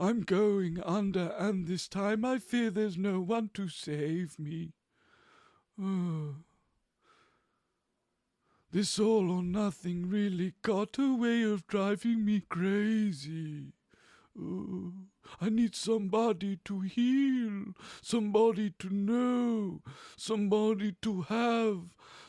I'm going under, and this time I fear there's no one to save me. This all or nothing really got a way of driving me crazy. I need somebody to heal, somebody to know, somebody to have,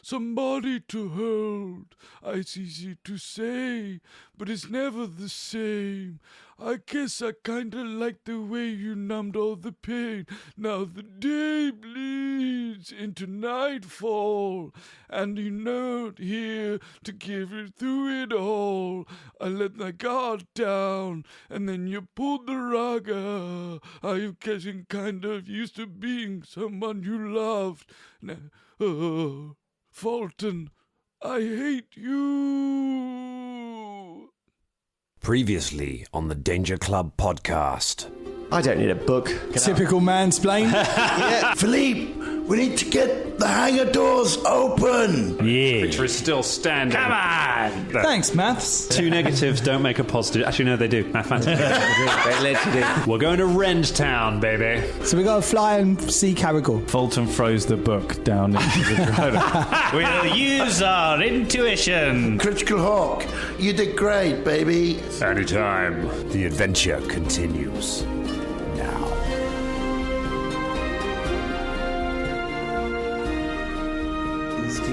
somebody to hold. It's easy to say, but it's never the same. I guess I kinda like the way you numbed all the pain. Now the day bleeds into nightfall, and you're not here to give it through it all. I let my guard down, and then you pulled the rug out. Are you getting kind of used to being someone you loved? Now, Folton, I hate you. Previously on the Danger Club podcast. I don't need a book. Typical mansplain. Yeah, Philippe, we need to get the hangar doors open. Yeah. Picture is still standing. Come on! Thanks, maths. Two negatives don't make a positive. Actually, no, they do. Mathematics. They literally do. We're going to Rend Town, baby. So we got to fly and see Carrigal. Fulton throws the book down into the crowd. We'll use our intuition. Critical Hawk, you did great, baby. Anytime. The adventure continues now.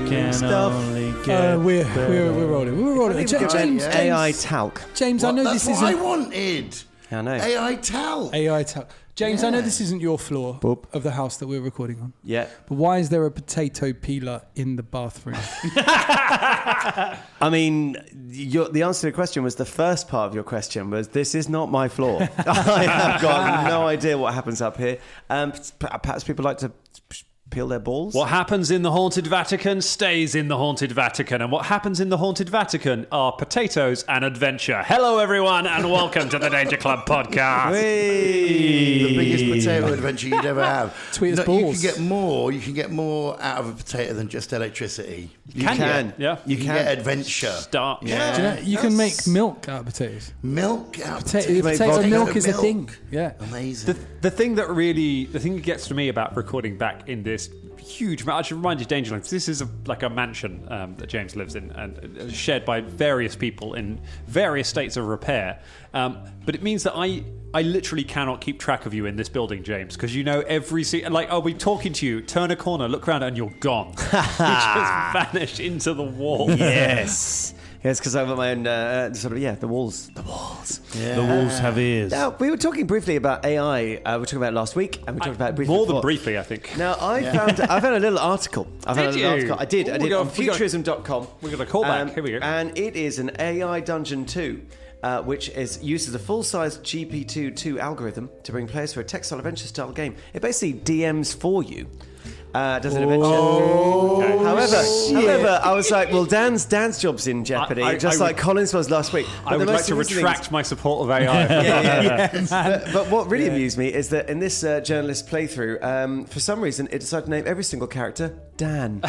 Can only get We're rolling. We're rolling. James, AI talc. James, I know That's this what I isn't wanted. I know. AI talc. AI talc. James, I know Yeah. this isn't your floor of the house that we're recording on. Yeah. But why is there a potato peeler in the bathroom? I mean, the answer to the question was the first part of your question was, this is not my floor. I have got no idea what happens up here. Perhaps people like to peel their balls. What happens in the Haunted Vatican stays in the Haunted Vatican. And what happens in the Haunted Vatican are potatoes and adventure. Hello, everyone, and welcome to the Danger Club podcast. The biggest potato adventure you'd ever have. Tweet us You balls. can get more out of a potato than just electricity. You can. Yeah. You can get adventure. Start. Yeah. Do you know, you can make milk out of potatoes. Milk out of Potato milk is a thing. Yeah. Amazing. The thing that gets to me about recording back in this huge, I should remind you, Dangerlands, this is like a mansion that James lives in and shared by various people in various states of repair. But it means that I literally cannot keep track of you in this building, James, because you know I'll be talking to you, turn a corner, look around, and you're gone. You just vanish into the wall. Yes. Yes, because I've got my own the walls. The walls. Yeah. The wolves have ears. Now, we were talking briefly about AI. We were talking about it last week, and we talked about it briefly More than before. briefly, I think. Now, I found a little article. I did on we got- futurism.com. we got a callback. Here we go. And it is an AI Dungeon 2, which uses a full-size GP2 algorithm to bring players through a text-style adventure-style game. It basically DMs for you. Does an adventure. However, I was like, well, Dan's job's in jeopardy, like Collins was last week. I would like to retract my support of AI. But what really amused me is that in this journalist playthrough, for some reason, it decided to name every single character Dan.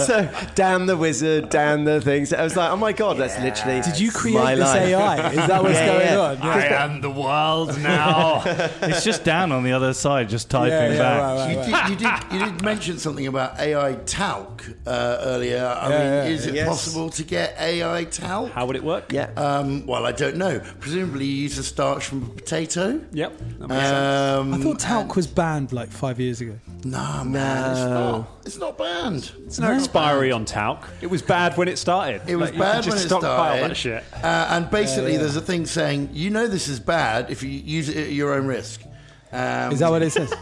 So, Dan the wizard, Dan the things. I was like, oh my God, that's literally. Did you create my this life. AI? Is that what's going on? I am the world now. It's just Dan on the other side, just typing back. Right. You did mention something about AI talc earlier. I mean, is it possible to get AI talc? How would it work? Yeah. Well, I don't know. Presumably, you use the starch from a potato. Yep. That makes sense. I thought talc was banned like 5 years ago. No, man, it's not banned. There's no expiry on talc. It was bad when it started. It was Like, you bad could just when it stockpile started. that shit. And basically, there's a thing saying, you know this is bad if you use it at your own risk. Is that what it says?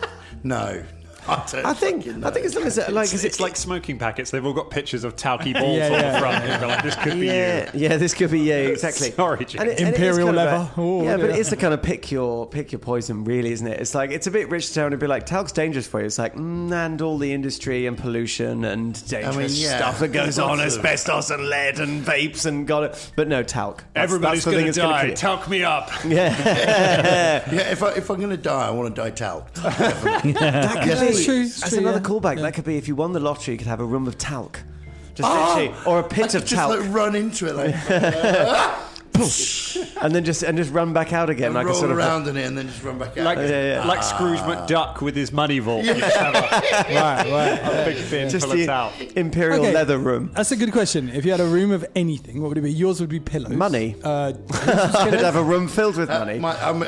No. I think as long as It's like smoking packets. They've all got pictures of talky balls on the front. You're like, this could be you. Yeah, this could be exactly. Sorry, Jim. And it is Imperial kind of leather. But it's the kind of pick your poison, really, isn't it? It's like it's a bit rich to be like talc's dangerous for you. It's like and all the industry and pollution and dangerous stuff that goes on, asbestos and lead and vapes and but no talc. Everybody's going to die. Talc me up. Yeah. If I'm going to die, I want to die talc. That could be. True, That's another callback. Yeah. That could be if you won the lottery, you could have a room of talc. Just literally, or a pit of talc. Just like run into it like. and then just run back out again, and like roll a sort around in it, and then just run back out. Like Scrooge McDuck with his money vault. Right. A big bin just full of the towel. imperial leather room. That's a good question. If you had a room of anything, what would it be? Yours would be pillows. Money. I'd have a room filled with money. I'm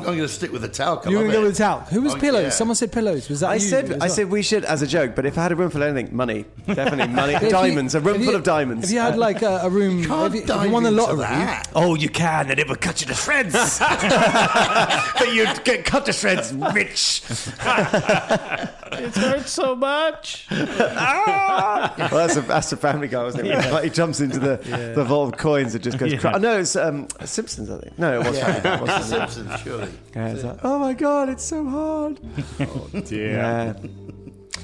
going to stick with the talc. You're going to go with the talc. Who was pillows? Yeah. Someone said pillows. Was that I you? said we should as a joke, but if I had a room full of anything, money, definitely money, diamonds, a room full of diamonds. If you had like a room, if you won the lottery, oh, you can, and it would cut you to shreds. But you'd get cut to shreds, rich. It hurts so much. Well, that's the Family Guy, wasn't it? Like, he jumps into the vault of coins and just goes. No, it's Simpsons, I think. No, it wasn't. Simpsons, surely. Yeah, it's like, oh my god, it's so hard. Oh dear. Yeah.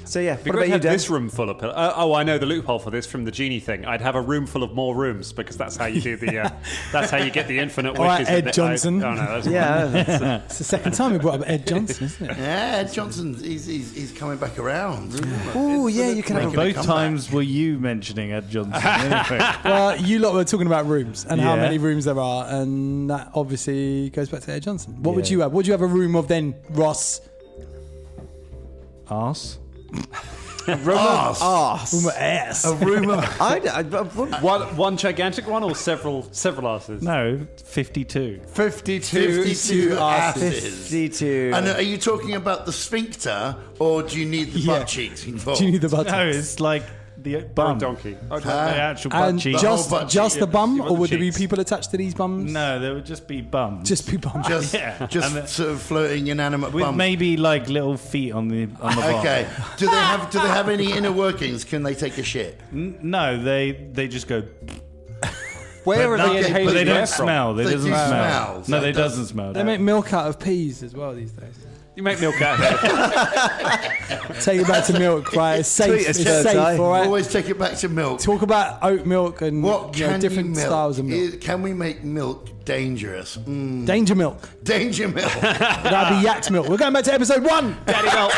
So yeah, What what about you, Dan? this room full of pillows? I know the loophole for this from the genie thing. I'd have a room full of more rooms because that's how you do the. That's how you get the infinite wishes. All right, Ed Johnson. Oh no, that's Yeah. it's the second time we brought up Ed Johnson, isn't it? Yeah, Ed Johnson, he's coming back around. Oh yeah, you can have Both times were you mentioning Ed Johnson. Anyway. Well, you lot were talking about rooms and how Yeah. many rooms there are, and that obviously goes back to Ed Johnson. What would you have? Would you have a room of then, Ross? Arse. arse. Room of ass. A room of one gigantic one or several asses. No, 52. 52 asses. 52. And are you talking about the sphincter, or do you need the butt cheeks involved? Do you need the butt? No, it's like the bum. Donkey. The actual butt And cheek. just butt just cheek, the bum, you want or the would there be cheeks. people attached to these bums? No, there would just be bums. Just be bums. Just And sort of floating inanimate with bums. maybe like little feet on the bottom. Okay. Do they have any inner workings? Can they take a shit? No, they just go. Where are they inhaling But they the air don't from? smell. They They doesn't do smell. smell, so No, it they does- doesn't smell. They make milk out of peas as well these days. You make milk out of it. Take it back to milk, right? It's safe. Tweet us, It's Church, safe, aye. all right? Always take it back to milk. Talk about oat milk and What can different you milk? styles of milk. Can we make milk dangerous? Danger milk. Danger milk. That'd be yak milk. We're going back to episode 1. Daddy milk.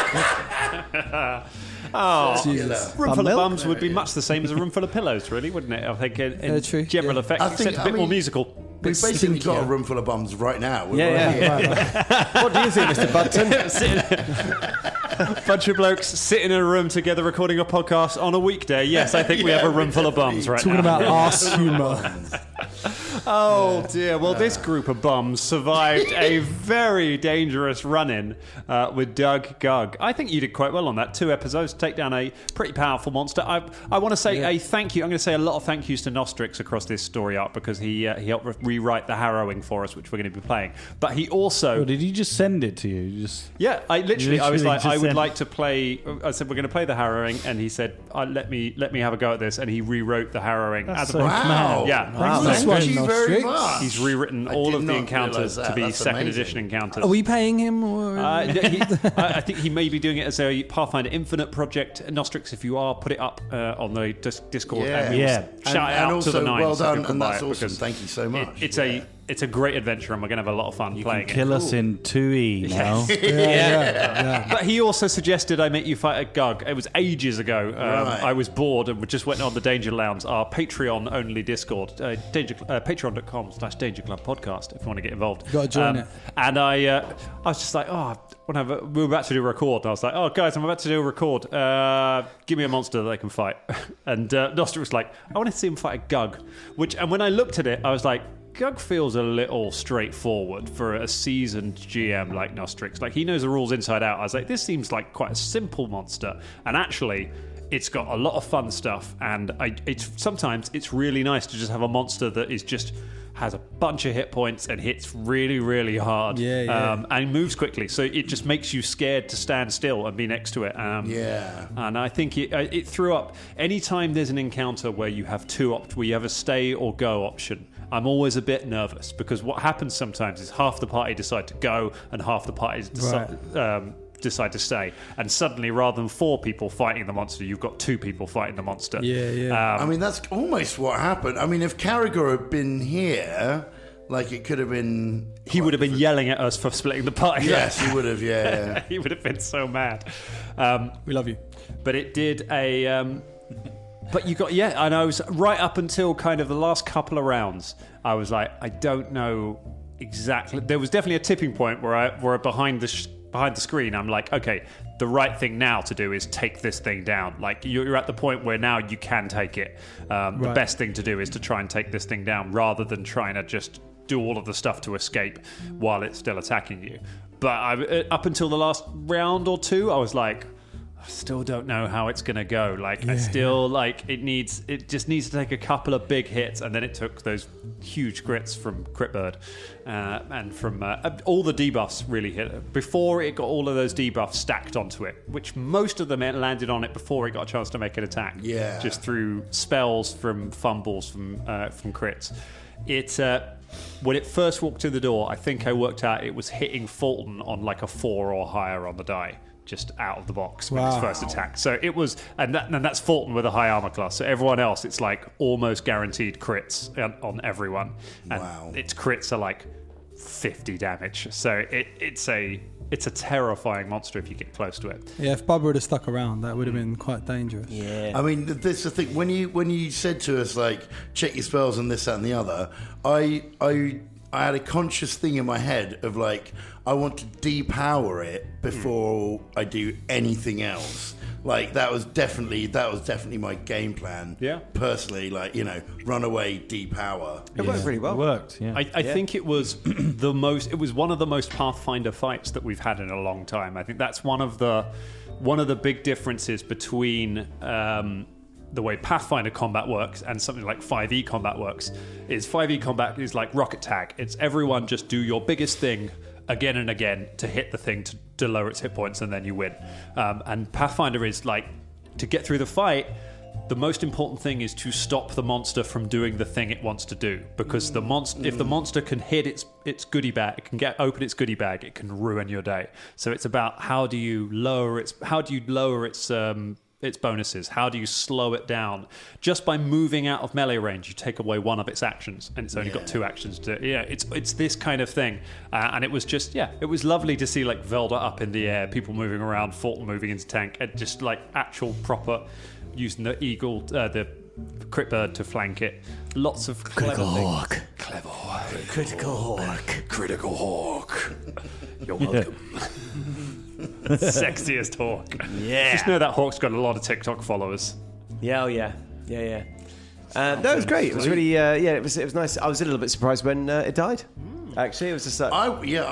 Oh, Jesus. room full milk? of bums would be much the same as a room full of pillows, really, wouldn't it? I think in true, general yeah. effect, I think- except a bit I more mean- musical. We've basically got a stinkier. room full of bums right now. We're Yeah, right yeah. here. What do you think, Mr. Button? Bunch of blokes sitting in a room together recording a podcast on a weekday. Yes, I think we have a room full of bums right Talking now. about arse humour. Oh dear. Well, this group of bums survived a very dangerous run-in with Doug Gug. I think you did quite well on that. 2 episodes, take down a pretty powerful monster. I want to say a thank you. I'm going to say a lot of thank yous to Nostrix across this story arc because he helped rewrite the Harrowing for us, which we're going to be playing. But he also... Or did he just send it to you? Yeah, I was like, just I would said- like to play. I said we're going to play the Harrowing, and he said, let me have a go at this, and he rewrote the Harrowing as a Wow. Yeah, Wow. Nice Thank one, you very Nostrix. much. he's rewritten I all did of the not encounters realise that. to be That's second amazing. edition encounters. Are we paying him? Or I think he may be doing it as a Pathfinder Infinite project. Nostrix, if you are, put it up on the Discord. Yeah. And we'll Yeah. shout And out also, to the nines. well so done, people and buy that's it awesome. because Thank you so much. It's a great adventure, and we're going to have a lot of fun playing it. Kill us in 2E now. But he also suggested I make you fight a Gug. It was ages ago. Right. I was bored and just went on the Danger Lounge, our Patreon-only Discord, patreon.com/Danger Club Podcast, if you want to get involved. You gotta join it. And I was just like, we were about to do a record, and I was like, guys, I'm about to do a record. Give me a monster that they can fight. And Nostra was like, I want to see him fight a Gug. And when I looked at it, I was like, Gug feels a little straightforward for a seasoned GM like Nostrix. Like, he knows the rules inside out. I was like, this seems like quite a simple monster. And actually, it's got a lot of fun stuff. And sometimes it's really nice to just have a monster that is just has a bunch of hit points and hits really, really hard. And moves quickly. So it just makes you scared to stand still and be next to it. And I think it threw up. Anytime there's an encounter where you have where you have a stay or go option, I'm always a bit nervous because what happens sometimes is half the party decide to go and half the party decide to stay, and suddenly rather than 4 people fighting the monster, you've got 2 people fighting the monster. I mean, that's almost what happened. I mean, if Carragher had been here, like, it could have been... He would have been yelling at us for splitting the party. Yes, he would have, yeah. He would have been so mad. we love you. But it did a... But you got and I was right up until kind of the last couple of rounds. I was like, I don't know exactly. There was definitely a tipping point where behind the screen, I'm like, okay, the right thing now to do is take this thing down. Like you're at the point where now you can take it. The best thing to do is to try and take this thing down rather than trying to just do all of the stuff to escape while it's still attacking you. But up until the last round or two, I was like, I still don't know how it's going to go. Like, I still, like, it just needs to take a couple of big hits. And then it took those huge crits from Critbird and from all the debuffs really hit. Before it got all of those debuffs stacked onto it, which most of them landed on it before it got a chance to make an attack. Yeah. Just through spells, from fumbles, from crits. When it first walked in the door, I think I worked out it was hitting Folton on like a 4 or higher on the die, just out of the box with his first attack. So it was, and that's Folton with a high armor class. So everyone else, it's like almost guaranteed crits on everyone. And its crits are like 50 damage. So it's a terrifying monster if you get close to it. Yeah, if Bubba would have stuck around, that would have been quite dangerous. Yeah. I mean, that's the thing. When you said to us, like, check your spells and this, that, and the other, I had a conscious thing in my head of, like, I want to depower it before I do anything else. Like, that was definitely my game plan. Yeah. Personally, like, run away, depower. It worked really well. It worked, yeah. I think it was it was one of the most Pathfinder fights that we've had in a long time. I think that's one of the big differences between the way Pathfinder combat works and something like 5e combat works. Is 5e combat is like rocket tag. It's everyone just do your biggest thing again and again to hit the thing to lower its hit points, and then you win. And Pathfinder is like, to get through the fight, the most important thing is to stop the monster from doing the thing it wants to do, because if the monster can hit its goodie bag, it can open its goodie bag, it can ruin your day. So it's about how do you lower its bonuses? How do you slow it down? Just by moving out of melee range, you take away one of its actions, and it's only got 2 actions to. Yeah, it's this kind of thing, and it was just it was lovely to see like Velda up in the air, people moving around, Fulton moving into tank, and just like actual proper using the eagle, the Critbird to flank it. Lots of Critical Hawk. Clever Hawk. Critical Hawk. Critical Hawk. You're welcome. Sexiest hawk. Yeah. Just know that hawk's got a lot of TikTok followers. Yeah, yeah. No, it was great. It was really, it was nice. I was a little bit surprised when it died. Actually, it was just like... I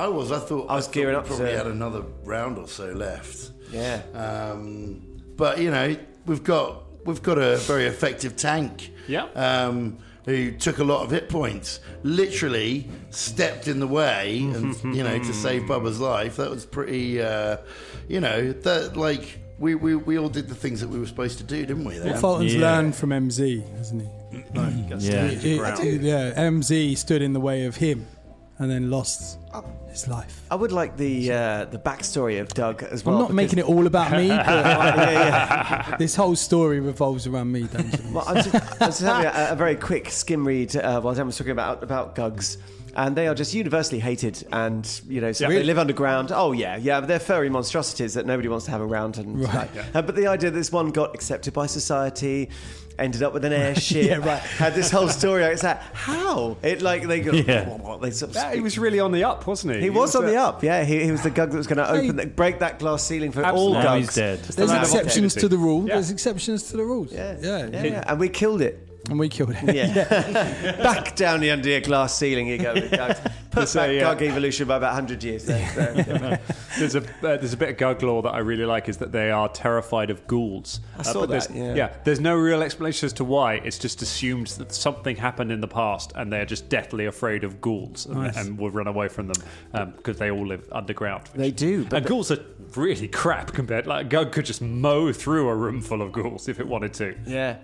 was. I thought... I was gearing up. Probably had another round or so left. Yeah. But, we've got a very effective tank. Yeah. Who took a lot of hit points, literally stepped in the way, and to save Bubba's life. That was pretty, that like we all did the things that we were supposed to do, didn't we? Well, Fulton's learned from MZ, hasn't he? MZ stood in the way of him, and then lost his life. I would like the backstory of Doug as well. I'm not making it all about me, but this whole story revolves around me, don't you? Well, I was just having a very quick skim read while Dan was talking about Gugs. And they are just universally hated, and they live underground. Oh yeah, but they're furry monstrosities that nobody wants to have around. And but the idea that this one got accepted by society, ended up with an airship, had this whole story. It's like, how? It like they go. He was really on the up, wasn't he? He was on the up. Yeah, he was the Gug that was going to break that glass ceiling for all Gugs. Now he's dead. There's exceptions to the rule. There's exceptions to the rules. Yeah. And we killed it. And we killed it. Yeah. Back down the under your glass ceiling you go. Put back Gug evolution by about 100 years there. There's a bit of Gug lore that I really like, is that they are terrified of ghouls. I saw that. There's no real explanation as to why. It's just assumed that something happened in the past, and they're just deathly afraid of ghouls and will run away from them because they all live underground. They do. And ghouls are really crap compared. Like Gug could just mow through a room full of ghouls if it wanted to. Yeah.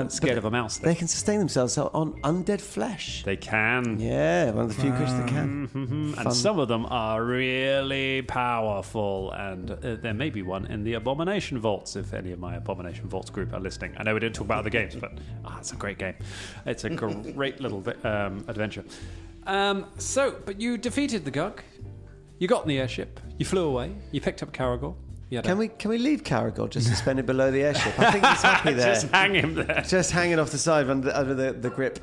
Scared of a mouse. They can sustain themselves on undead flesh. They can. Yeah, one of the few creatures that can. Mm-hmm. And some of them are really powerful. And there may be one in the Abomination Vaults, if any of my Abomination Vaults group are listening. I know we didn't talk about other games, but it's a great game. It's a great little adventure. But you defeated the Gug. You got in the airship. You flew away. You picked up Caragor. Yeah, Can we leave Caragor just suspended below the airship? I think he's happy there. just hang him there. Just hanging off the side under the grip.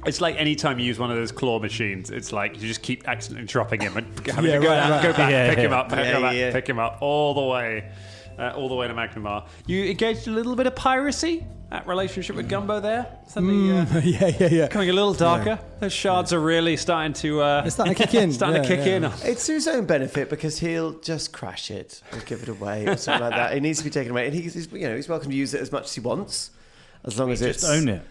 It's like any time you use one of those claw machines, it's like you just keep accidentally dropping him and having to go back, pick him up, pick him up all the way to Magnimar. You engaged a little bit of piracy. That relationship with Gumbo there, something yeah. coming a little darker. Those shards are really starting to kick in. Starting to kick in. It's to his own benefit because he'll just crash it or give it away or something like that. It needs to be taken away, and he's welcome to use it as much as he wants, as long as it's Just own it.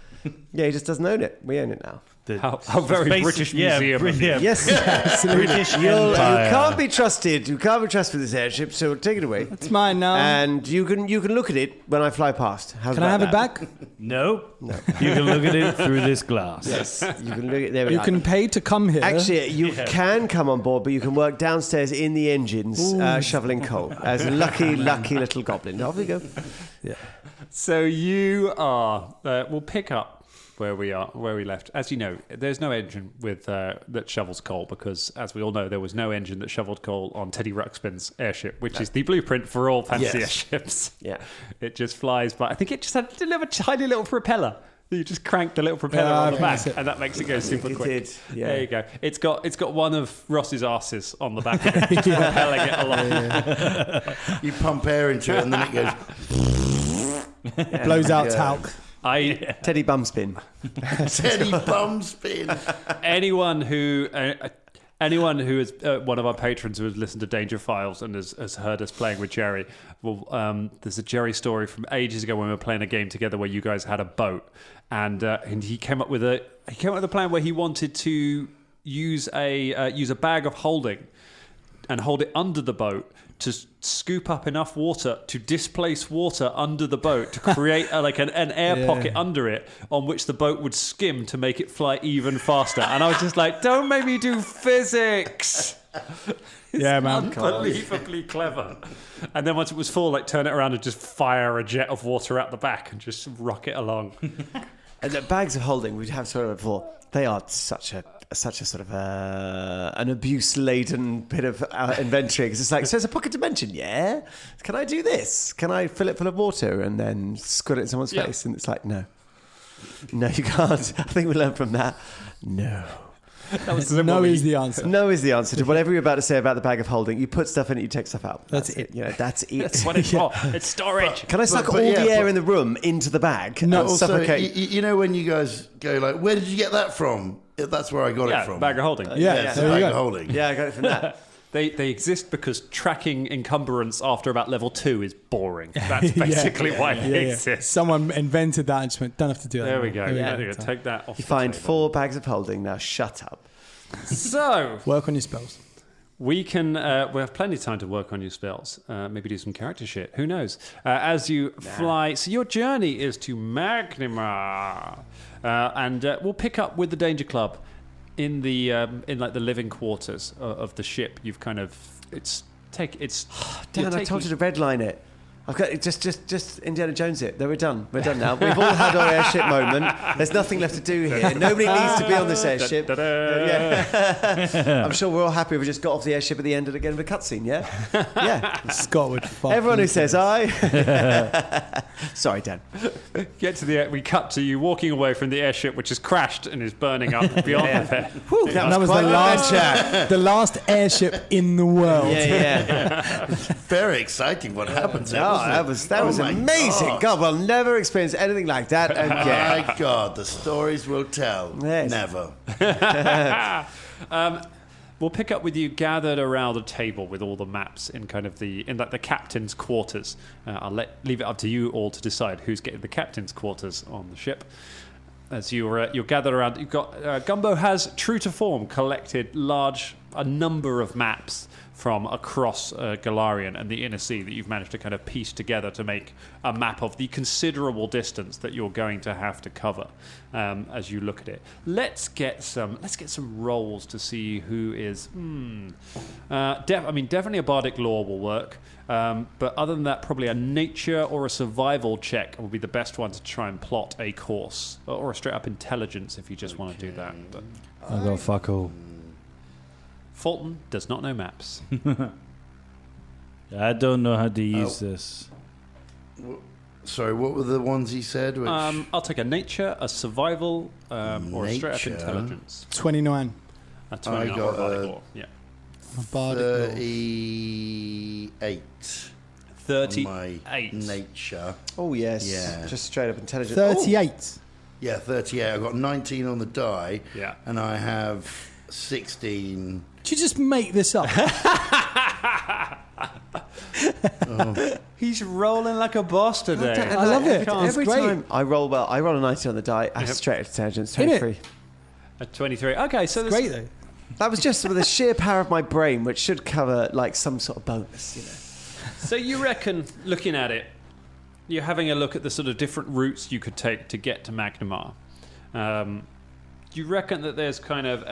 Yeah, he just doesn't own it. We own it now. How very British museum. Yes, British you Empire. can't be trusted. You can't be trusted with this airship, so take it away. It's mine now. And you can look at it when I fly past. Can I have it back? No. You can look at it through this glass. Yes, you can look at there. You can pay to come here. Actually, you can come on board, but you can work downstairs in the engines, shoveling coal as a lucky little goblin. Off we go. Yeah. So you are. We'll pick up where we left. As you know, there's no engine with that shovels coal because, as we all know, there was no engine that shoveled coal on Teddy Ruxpin's airship, which is the blueprint for all fantasy airships. Yeah, it just flies by. I think it just had a tiny little propeller. You just crank the little propeller on the back, and that makes it go super quick. Did. Yeah. There you go. It's got one of Ross's arses on the back of it, just propelling it along. You pump air into it, and then it goes. Blows out talc. Teddy Bumspin. Teddy Bumspin. Anyone who is one of our patrons who has listened to Danger Files and has heard us playing with Jerry, well, there's a Jerry story from ages ago when we were playing a game together where you guys had a boat, and he came up with a plan where he wanted to use a bag of holding and hold it under the boat to scoop up enough water to displace water under the boat to create an air pocket under it on which the boat would skim to make it fly even faster. And I was just like, don't make me do physics. Yeah, man. Unbelievably clever. And then once it was full, turn it around and just fire a jet of water out the back and just rock it along. And the bags of holding, we'd have sort of before, they are such a sort of an abuse-laden bit of inventory. Because it's like, so it's a pocket dimension, yeah? Can I do this? Can I fill it full of water and then squirt it in someone's face? And it's like, no, you can't. I think we learned from that. No. No is the answer. No is the answer to whatever you're about to say about the bag of holding. You put stuff in it, you take stuff out. That's it. That's it. That's what it's for. It's storage. Can I suck all the air in the room into the bag? No, and also, suffocate? you know when you guys go like, where did you get that from? That's where I got it from. Bag of holding. It's a bag of holding. Yeah, I got it from that. They exist because tracking encumbrance after about level 2 is boring. That's basically why they exist. Someone invented that and just went, don't have to do that. There we go. There we go. Take that off. You find 4 bags of holding. Now shut up. So work on your spells. We can. We have plenty of time to work on your spells. Maybe do some character shit. Who knows? As you fly, so your journey is to Magnimar, and we'll pick up with the Danger Club in the the living quarters of the ship. You've kind of Dan, I told you to redline it. I've got it, just Indiana Jones it. We're done. We're done now. We've all had our airship moment. There's nothing left to do here. Nobody needs to be on this airship. I'm sure we're all happy we just got off the airship at the end of again with a cutscene. Yeah, yeah. Scott would fuck. Everyone who says I. Sorry, Dan. Get to the. We cut to you walking away from the airship, which has crashed and is burning up beyond the pit. That was the last airship in the world. Yeah. Very exciting. What happened? That was amazing. God, we'll never experience anything like that again. My God, the stories we'll tell. Yes. Never. We'll pick up with you gathered around a table with all the maps in kind of the captain's quarters. I'll leave it up to you all to decide who's getting the captain's quarters on the ship. As you're gathered around, you've got Gumbo has, true to form, collected a number of maps from across Galarian and the Inner Sea that you've managed to kind of piece together to make a map of the considerable distance that you're going to have to cover as you look at it. Let's get some rolls to see who is. Definitely a bardic lore will work, but other than that, probably a nature or a survival check will be the best one to try and plot a course, or a straight up intelligence if you just want to do that. But I got fuck all. Folton does not know maps. I don't know how to use this. Sorry, what were the ones he said? Which... I'll take a nature, a survival, or a straight up Nature. intelligence. 29. A 29 I got or a bardic law. Yeah. A bardic law. 38. 38. My nature. Oh, yes. Yeah. Just straight up intelligent. 38. Yeah, 38. I got 19 on the die. Yeah. And I have 16. Did you just make this up? He's rolling like a boss today. I love it. Every It's great. time I roll well, I roll a 90 on the die. I straight up intelligence, 23. A 23. Okay, so Great, though. That was just with the sheer power of my brain, which should cover like some sort of bonus, you know. So you reckon, looking at it, you're having a look at the sort of different routes you could take to get to Magnimar. You reckon that there's kind of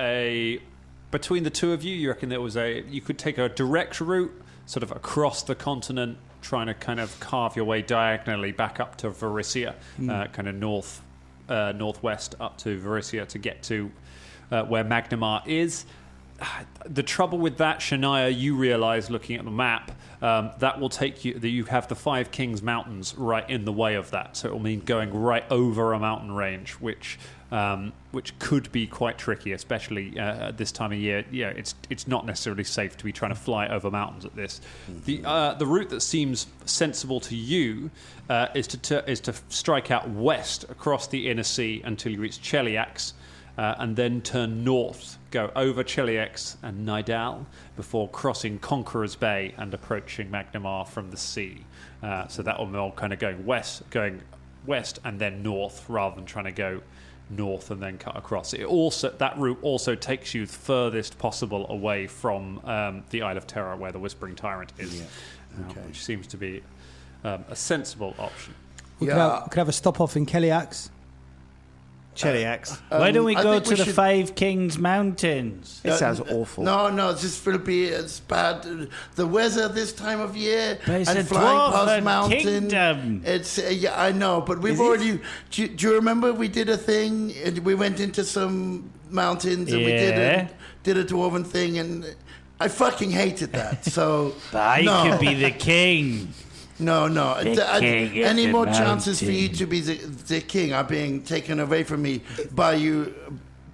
between the two of you, you reckon you could take a direct route, sort of across the continent, trying to kind of carve your way diagonally back up to Varisia, kind of northwest up to Varisia to get to where Magnimar is. The trouble with that, Shania, you realise looking at the map, that will take you. That you have the Five Kings Mountains right in the way of that, so it will mean going right over a mountain range, which could be quite tricky, especially at this time of year. Yeah, it's not necessarily safe to be trying to fly over mountains at this. The route that seems sensible to you is to strike out west across the inner sea until you reach Cheliax, and then turn north, go over Cheliax and Nidal before crossing Conqueror's Bay and approaching Magnimar from the sea. So that will all kind of going west and then north, rather than trying to go north and then cut across. That route also takes you furthest possible away from the Isle of Terror, where the Whispering Tyrant is, which seems to be a sensible option. We could have a stop off in Cheliax. Cheliax. Why don't we I go think to the Five Kings Mountains? It sounds awful. No, it's just it's bad. The weather this time of year But it's and a flying past dwarven mountain. kingdom. It's yeah, I know, but we've already. Do you remember we did a thing? We went into some mountains and we did a dwarven thing, and I fucking hated that. So I could be the king. No. king Any of more the chances for you mountain. to be the king are being taken away from me by you,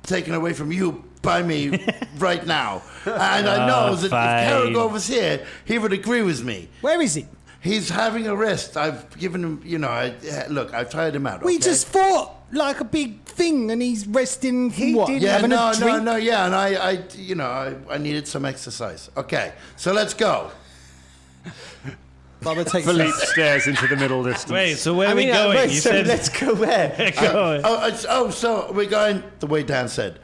taken away from you by me right now. And I know that if Caragor was here, he would agree with me. Where is he? He's having a rest. I've given him, I've tired him out. We okay? just fought like a big thing and he's resting from what? Yeah, Having a drink? yeah, and I needed some exercise. Okay, so let's go. Bubba takes Philippe stares into the middle distance. Wait, so where are we going? You said let's go where? So we're going the way Dan said.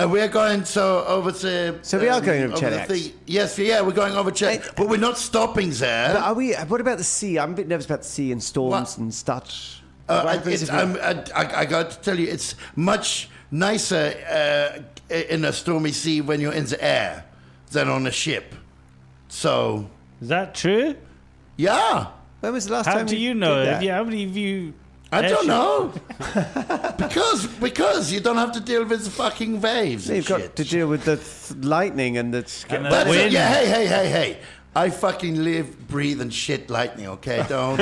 We're going over to. So we are going over the Cheliax. thing. Yes, we're going over Cheliax, but we're not stopping there. But are we? What about the sea? I'm a bit nervous about the sea and storms and such. I got to tell you, it's much nicer in a stormy sea when you're in the air than on a ship. So. Is that true? Yeah. When was the last How time do you know? How many of you? I don't know. because you don't have to deal with the fucking waves. You've got to deal with the lightning and the wind. Yeah, hey. I fucking live, breathe, and shit lightning, okay? Don't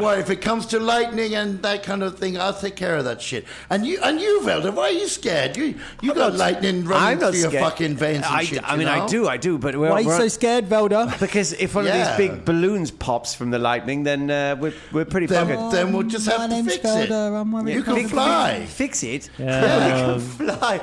worry. If it comes to lightning and that kind of thing, I'll take care of that shit. And you, Velda, why are you scared? You got lightning running through your fucking veins and shit. I mean, I do, but Why are you so scared, Velda? Because if one of these big balloons pops from the lightning, then we're pretty fucked. Then we'll just have to fix it. You can fly. Fix it? Yeah, you can fly.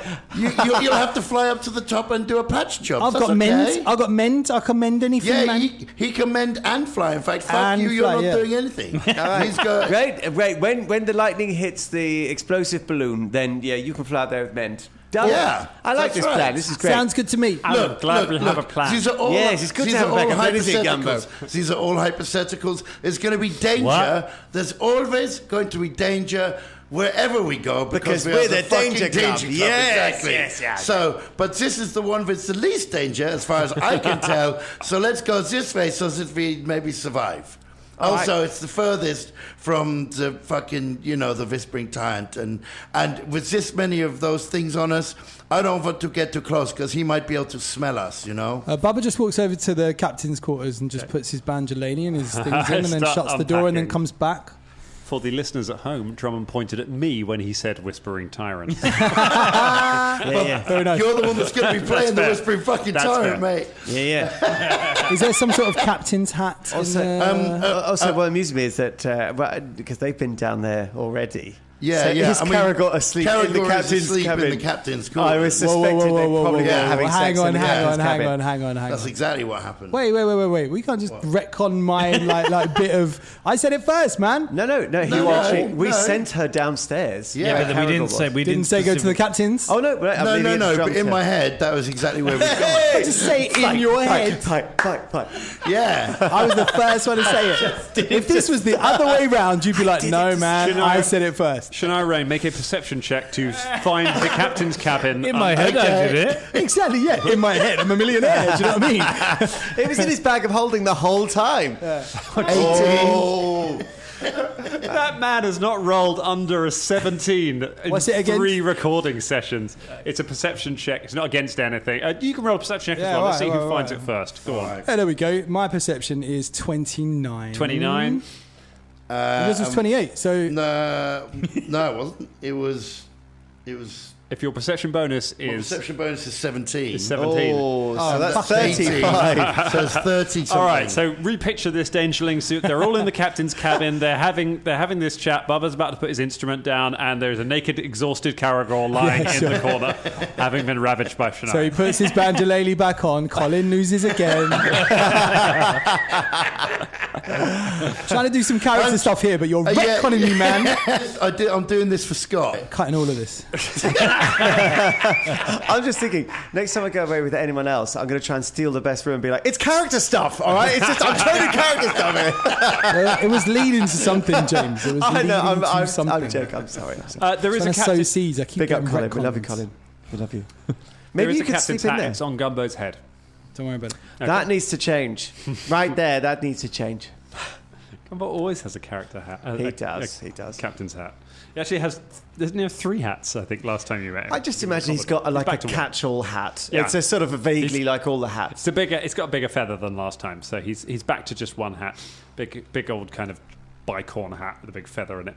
You'll have to fly up to the top and do a patch job. I've got mend. I can mend anything, Yeah, man. he can mend and fly. In fact, fuck And you, you're fly, not yeah. doing anything. He's got... Right. When the lightning hits the explosive balloon, then you can fly out there with mend. Done. Yeah, I like that's this plan. This is great. Sounds good to me. I'm glad we'll have a plan. These are all, Yes, it's good to have a backup. That is it, Gumbo. These are all hypotheticals. There's going to be danger. What? There's always going to be danger wherever we go because we're the the Danger fucking Club. Yes, exactly. yes. So, but this is the one with the least danger, as far as I can tell. So let's go this way so that we maybe survive. Also, it's the furthest from the fucking, the Whispering Tyrant. And with this many of those things on us, I don't want to get too close because he might be able to smell us, Bubba just walks over to the captain's quarters and just puts his banjolini and his things in and then shuts the door and then comes back. For the listeners at home, Drummond pointed at me when he said Whispering Tyrant. Very nice. You're the one that's going to be playing the Whispering fucking Tyrant, mate. Yeah. Is there some sort of captain's hat? Also, what amuses me is that because they've been down there already. Yeah, so yeah. Is Caragor asleep in the captain's cabin? In the captain's quarters. I was suspecting they probably were having sex in the captain's cabin. Hang on. That's exactly what happened. Wait. We can't just retcon my like bit of. I said it first, man. No. We sent her downstairs. Yeah, but we didn't say go to the captain's. Oh no, no. But in my head, that was exactly where we were going. Just say it in your head. Pipe. Yeah, I was the first one to say it. If this was the other way round, you'd be like, no, man, I said it first. Shania Rain, make a perception check to find the captain's cabin. In my head, I did it. Exactly, yeah. In my head, I'm a millionaire. Do you know what I mean? It was in his bag of holding the whole time. 18. That man has not rolled under a 17 in What's it against? 3 recording sessions. It's a perception check. It's not against anything. You can roll a perception check as well. Let's see who finds it first. Go on. There we go. My perception is 29. 29. Yours was 28. So no, it wasn't. It was. If your perception bonus is... perception bonus is 17. Is 17. So that's 35. So it's 30 something. All right, so repicture this Dangerling suit. They're all in the captain's cabin. They're having this chat. Bubba's about to put his instrument down, and there's a naked, exhausted Caragor lying in the corner, having been ravaged by Shania. So he puts his banjolele back on. Colin loses again. Trying to do some character stuff here, but you're retconning me, man. I'm doing this for Scott. Cutting all of this. I'm just thinking, next time I go away with anyone else, I'm going to try and steal the best room and be like, it's character stuff, all right? It's just, I'm trying to do character stuff here. It was leading to something, James. It was leading to something. I'm joking, I'm sorry. There is a sow seeds. I keep Big up, getting Colin. We love you, retcons. Colin. We love you. There Maybe is you a could captain's sleep in hat. there. It's on Gumbo's head. Don't worry about it. Okay. That needs to change. Right there, that needs to change. Gumbo always has a character hat. He does. Captain's hat. He actually has, doesn't he have 3 hats, I think, last time you met him? I just imagine he's got a catch-all hat. Yeah. It's a sort of vaguely like all the hats. It's got a bigger feather than last time, so he's back to just one hat. Big old kind of bicorn hat with a big feather in it.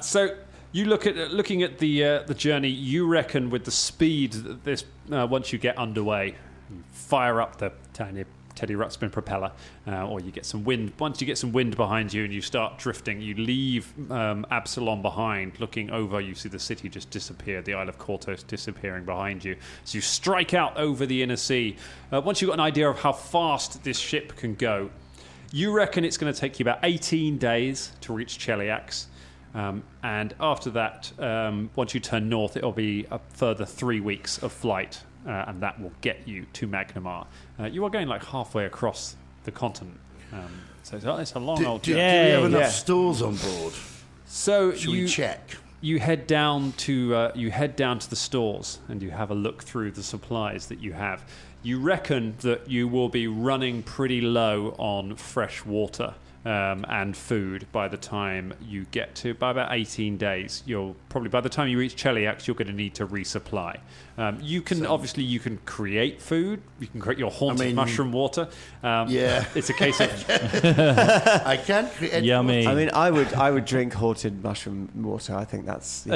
So you looking at the journey, you reckon with the speed that this once you get underway, you fire up the Teddy Ruxpin propeller, or you get some wind. Once you get some wind behind you and you start drifting, you leave Absalom behind. Looking over, you see the city just disappear, the Isle of Kortos disappearing behind you. So you strike out over the inner sea. Once you've got an idea of how fast this ship can go, you reckon it's going to take you about 18 days to reach Cheliax. And after that, once you turn north, it'll be a further 3 weeks of flight. And that will get you to Magnimar. You are going like halfway across the continent. So it's a long old journey. Do we have enough stores on board? So Should we check? You head down to the stores and you have a look through the supplies that you have. You reckon that you will be running pretty low on fresh water and food by the time you get to, by about 18 days. You'll probably, by the time you reach Cheliax, you're going to need to resupply. You can create food. You can create your haunted mushroom water. It's a case of I can create yummy. I mean, I would drink haunted mushroom water. I think that's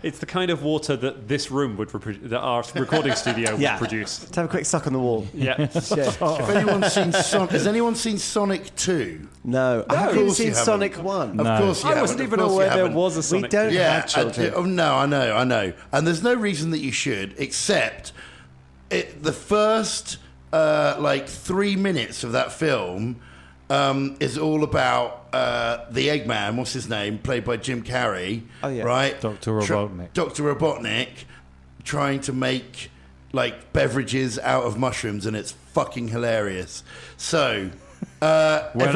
it's the kind of water that this room would that our recording studio would produce. To have a quick suck on the wall. Yeah. If anyone's seen has anyone seen Sonic 2? No, I haven't seen Sonic 1. Of course you I wasn't even aware there was a Sonic 2. We don't have children. No, I know. And there's no reason that you should, except the first 3 minutes of that film is all about the Eggman, what's his name, played by Jim Carrey, right? Dr. Robotnik. Dr. Robotnik trying to make beverages out of mushrooms, and it's fucking hilarious. So If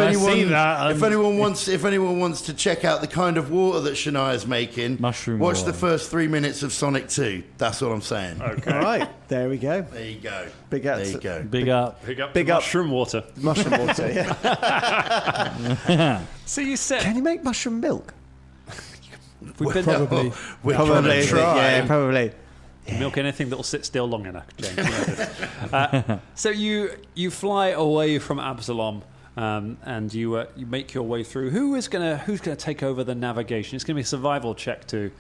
anyone wants to check out the kind of water that Shania's making, Mushroom watch water. the first 3 minutes of Sonic 2. That's what I'm saying. Okay. All right, there we go. There you go. Big up. There you go. Big up. Big up mushroom water. Mushroom water. Yeah. So you said... Can you make mushroom milk? We've been Probably. We're Probably. gonna try. Yeah, probably. milk anything that will sit still long enough, James. So you fly away from Absalom, and you make your way through. Who's gonna take over the navigation? It's gonna be a survival check to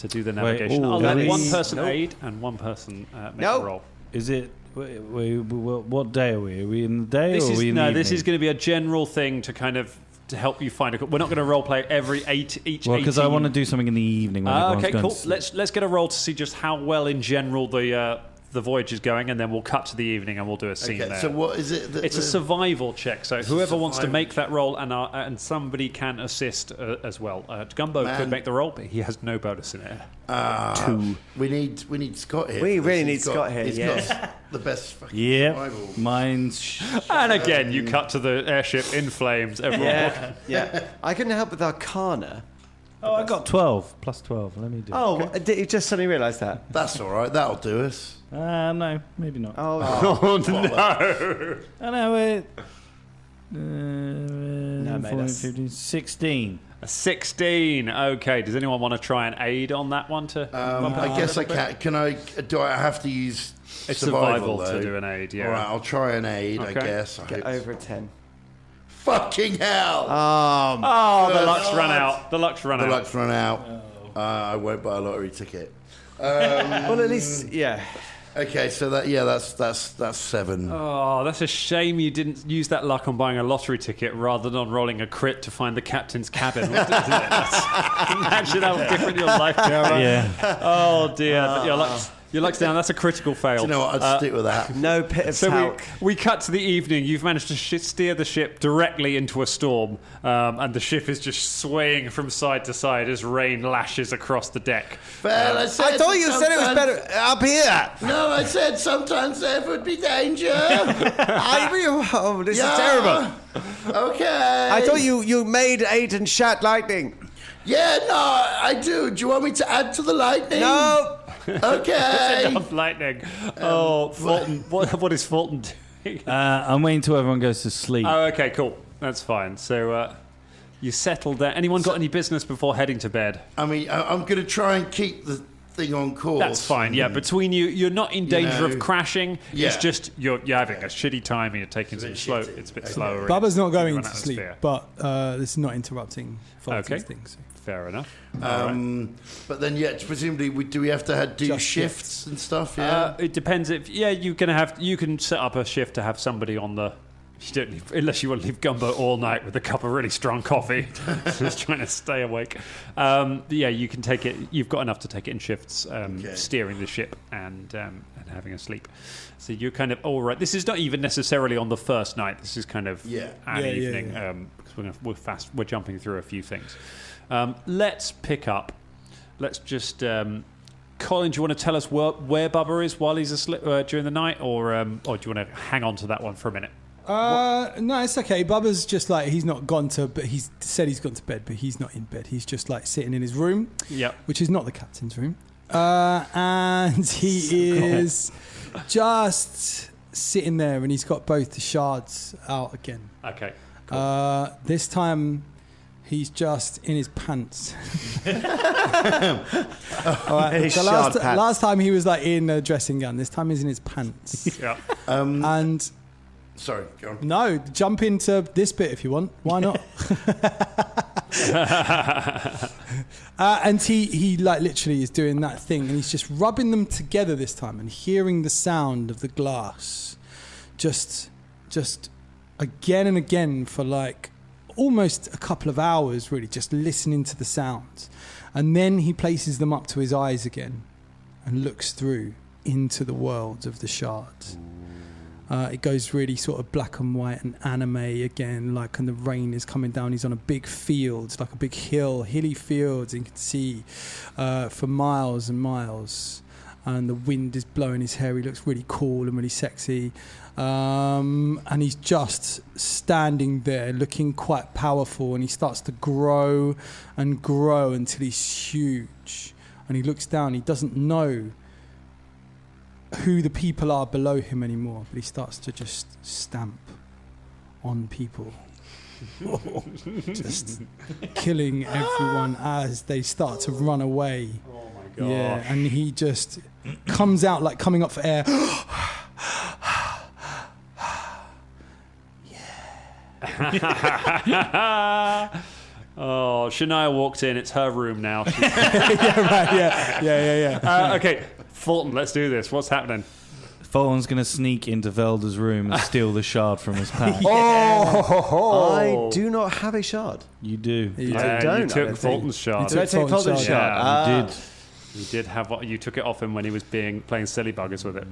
do the navigation. I'll let one person aid and one person make a roll. Is it? What day are we? Are we in the day or are we in the evening? This is going to be a general thing to kind of to help you find a. We're not going to role play every each. Well, because I want to do something in the evening. When Okay, going cool. to Let's get a roll to see just how well in general the voyage is going, and then we'll cut to the evening and we'll do a scene there. So what is it? It's a survival check. So whoever wants to make that roll, and somebody can assist as well. Gumbo could make the roll, but he has no bonus in it. 2. We need Scott here. We really need Scott here. He's Yeah. got the best fucking survival. Mine's. And again, you cut to the airship in flames. Everyone walking. Yeah. I couldn't help with Arcana. Oh, I got 12 plus 12. Let me do. Oh, did you just suddenly realise that? That's all right. That'll do us. No, maybe not. Oh, No. I know it. mate, 14, that's- 15, 16. A 16. Okay. Does anyone want to try and aid on that one? I guess I can. Can I? Do I have to use It's survival to though? do an aid. Yeah. All right, I'll try an aid. I Okay. guess. I get hope. over a 10. Fucking hell! Oh, the luck's run out. The luck's run The out. luck's run out. I won't buy a lottery ticket. Well, at least, yeah. Okay, so that's 7. Oh, that's a shame you didn't use that luck on buying a lottery ticket rather than on rolling a crit to find the captain's cabin. Isn't it? Imagine how different your life would be. Yeah. Oh dear, your luck's down. That's a critical fail. Do you know what? I'd stick with that. No pit of So talc. we cut to the evening. You've managed to steer the ship directly into a storm, and the ship is just swaying from side to side as rain lashes across the deck. Well, I thought you said it was better up here. No, I said sometimes there would be danger. This is terrible. Okay. I thought you made 8 and shot lightning. Yeah, no, I do. Do you want me to add to the lightning? No. Okay. Enough lightning. Fulton. What is Fulton doing? I'm waiting till everyone goes to sleep. Oh, okay, cool. That's fine. So you settled there. Anyone got any business before heading to bed? I mean, I'm going to try and keep the thing on course. That's fine. Yeah, between you, you're not in danger of crashing. Yeah. It's just you're having a shitty time and you're taking some slow. shitty. It's a bit slower. Bubba's not going Run to sleep, atmosphere. but this is not interrupting Fulton's things. Fair enough. But then, presumably, do we have to do Just shifts and stuff? Yeah. It depends if you can set up a shift to have somebody on the. You don't leave, unless you want to leave Gumbo all night with a cup of really strong coffee, just trying to stay awake. You can take it. You've got enough to take it in shifts, steering the ship and having a sleep. So you're kind of all right. This is not even necessarily on the first night. This is kind of an evening because we're jumping through a few things. Let's pick up. Let's just. Colin, do you want to tell us where Bubba is while he's asleep during the night, or do you want to hang on to that one for a minute? No, it's okay. Bubba's just like he's not gone to, but he's said he's gone to bed, but he's not in bed. He's just like sitting in his room, which is not the captain's room, and he is just sitting there, and he's got both the shards out again. Okay. Cool. This time. He's just in his pants. All right. So last time he was like in a dressing gown. This time he's in his pants. Yeah. And sorry, go on. No, jump into this bit if you want. Why not? And he like literally is doing that thing, and he's just rubbing them together this time and hearing the sound of the glass, just again and again for like. Almost a couple of hours, really, just listening to the sounds. And then he places them up to his eyes again and looks through into the world of the shards. It goes really sort of black and white and anime again, like, and the rain is coming down. He's on a big field, like a big hilly field, and you can see for miles and miles. and the wind is blowing his hair. He looks really cool and really sexy. And he's just standing there looking quite powerful, and he starts to grow and grow until he's huge. And he looks down, he doesn't know who the people are below him anymore, but he starts to just stamp on people. Just killing everyone as they start to run away. Oh my god. Yeah, and he just comes out like coming up for air. Oh, Shania walked in. It's her room now. Okay, Fulton, let's do this. What's happening? Fulton's going to sneak into Velda's room and steal the shard from his pack. I do not have a shard. You do. I don't. You took Fulton's shard. Did I take Fulton's shard? Yeah, You did. You did have what you took it off him when he was playing silly buggers with it.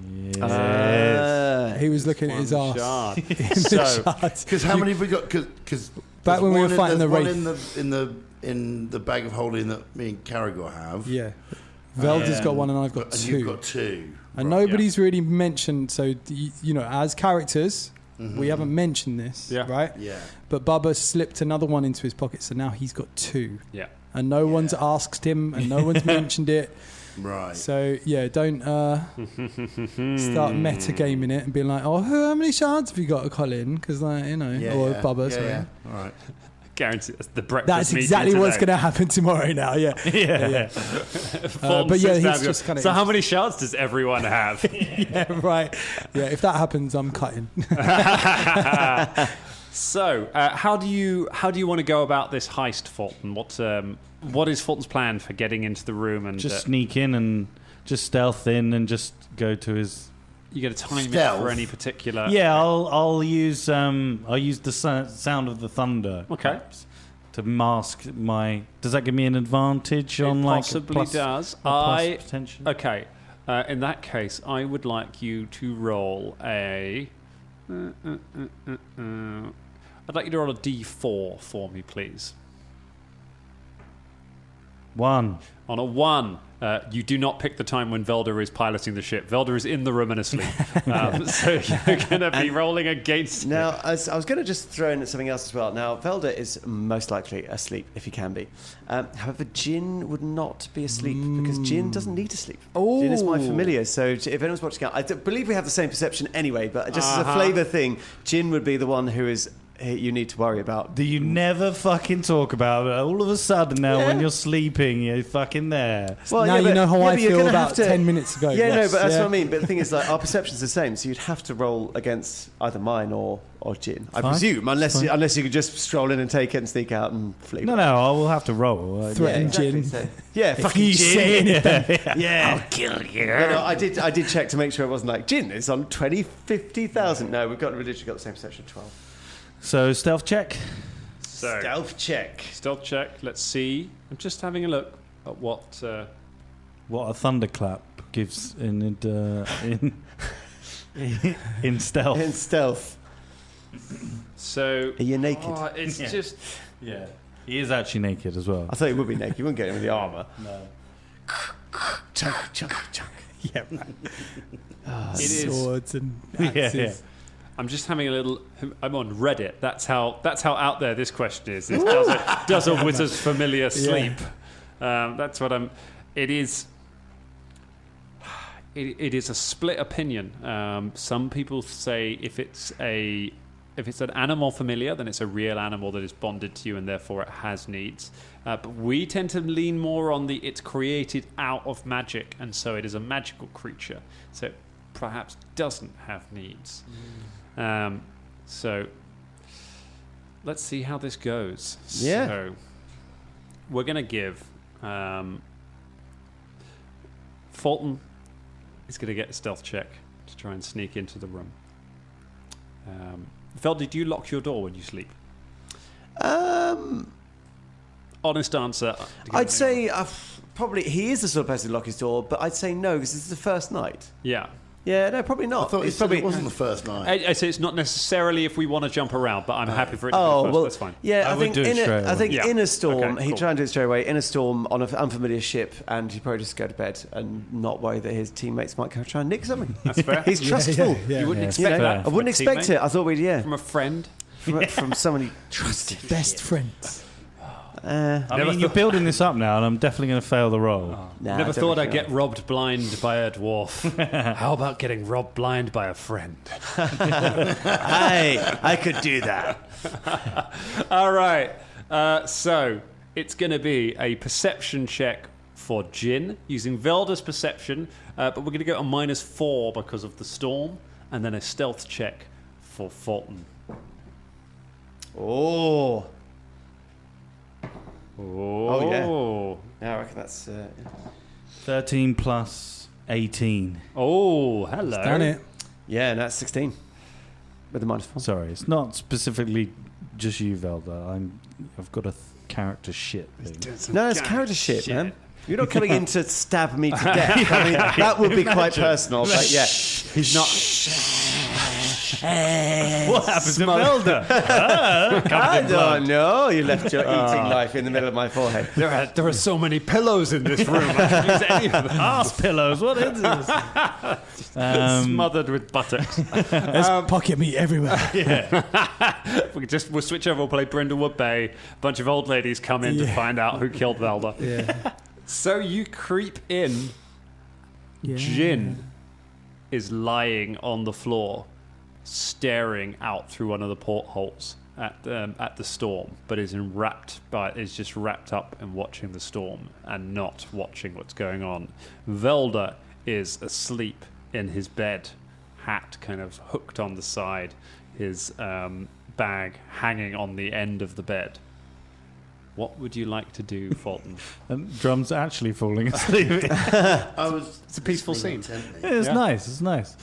He was looking at his ass. Shard. So, Because how many have we got? Because back when we were fighting the one wraith in the bag of holding that me and Carragher have. yeah, Velda's got one and I've got And two. you've got two. And Right. nobody's really mentioned. So you know, as characters, we haven't mentioned this, Yeah. right? Yeah. But Bubba slipped another one into his pocket, so now he's got two. Yeah. And no one's asked him, and no one's mentioned it. Right. So yeah, don't start metagaming it and being like, "Oh, how many shards have you got, Colin?" Because or Bubba. Sorry. Yeah. All right. Guarantee that's the breakfast. That's exactly what's going to happen tomorrow. Now, yeah. But yeah, he's just kind of. So how many shards does everyone have? Yeah, right. Yeah, if that happens, I'm cutting. So, how do you want to go about this heist, Fulton? What is Fulton's plan for getting into the room and Just sneak in and just stealth in and just go to his. you get a time limit Stealth? for any particular? Yeah, I'll use the sound of the thunder. Okay. perhaps, to mask my. Does that give me an advantage It on like possibly plus, does. plus potential? Okay. In that case, I would like you to roll a. I'd like you to roll a D4 for me, please. 1. On a 1, you do not pick the time when Velda is piloting the ship. Velda is in the room and asleep. So you're going to be rolling against Now, I was going to just throw in something else as well. Now, Velda is most likely asleep, if he can be. However, Jin would not be asleep because Jin doesn't need to sleep. Jin is my familiar, so if anyone's watching out, I believe we have the same perception anyway, but just as a flavour thing, Jin would be the one who is you need to worry about. Do you never fucking talk about it? All of a sudden now when you're sleeping, you're fucking there. Well, now you know how I feel about 10 minutes ago. Yeah, no, but that's what I mean. But the thing is, like, our perception's the same, so you'd have to roll against either mine or Jin. I presume, unless you could just stroll in and take it and sneak out and flee. No, I will have to roll. Threaten Jin. So, yeah, If fucking you Jin. say anything. Yeah. I'll kill you. No, I did check to make sure it wasn't like Jin. It's on 50,000. No, we've literally got the same perception. 12. So stealth check. So, Stealth check. stealth check. Let's see. I'm just having a look at what. What a thunderclap gives in stealth. In stealth. So. Are you naked? It's just. Yeah. He is actually naked as well. I thought he would be naked. You wouldn't get him with the armour. No. Chunk, chunk, chunk. Yeah, right. It is. Swords and axes. Yeah. I'm just having a little. I'm on Reddit. That's how out there this question is. Does a wizard's familiar sleep? That's what I'm. It is. It is a split opinion. Some people say if it's an animal familiar, then it's a real animal that is bonded to you and therefore it has needs. But we tend to lean more on it's created out of magic, and so it is a magical creature. So it perhaps doesn't have needs. So let's see how this goes. Yeah. So we're going to give Fulton is going to get a stealth check to try and sneak into the room. Vel, did you lock your door when you sleep? Honest answer. I'd say probably he is the sort of person to lock his door, but I'd say no because this is the first night. Yeah. Yeah, no, probably I not. thought It's it probably probably wasn't the first night. I say it's not necessarily if we want to jump around, but I'm happy for it to be Oh first. well, That's fine. yeah. I I would think do it straight away. Yeah. in a storm, Okay, he'd cool. try and do it straight away. In a storm on an unfamiliar ship, and he'd probably just go to bed and not worry that his teammates might come try and nick something. That's fair. He's trustful. You wouldn't Yeah, expect You know, that. I from wouldn't a expect teammate. it. I thought we'd From a friend. from someone he trusted. Best friends. I mean, you're building this up now, and I'm definitely going to fail the roll. Nah, Never don't thought think I'd get robbed blind by a dwarf. How about getting robbed blind by a friend? I could do that. All right. So it's going to be a perception check for Jin using Velda's perception, but we're going to go a -4 because of the storm, and then a stealth check for Folton. Oh. Oh, Yeah, I reckon that's. 13 plus 18. Oh, hello. Done it. Yeah, and that's 16 with the -4. Sorry, it's not specifically just you, Velda. I've got a character shit thing. No, it's character shit, man. You're not coming in to stab me to death. I mean, that would be quite personal, but yeah. He's not. What happened to Velda? I don't know. You left your eating knife in the middle of my forehead. There are so many pillows in this room. I can use any of them. Arse pillows, what is this? Smothered with buttocks. There's pocket meat everywhere. We'll switch over. We'll play Brindlewood Bay. A bunch of old ladies come in to find out who killed Velda. Yeah. So you creep in. Jin is lying on the floor, staring out through one of the portholes at the storm, but is just wrapped up in watching the storm and not watching what's going on. Velda is asleep in his bed, hat kind of hooked on the side, his bag hanging on the end of the bed. What would you like to do, Folton? And Drum's actually falling asleep. It's a peaceful scene. It's nice. It's nice.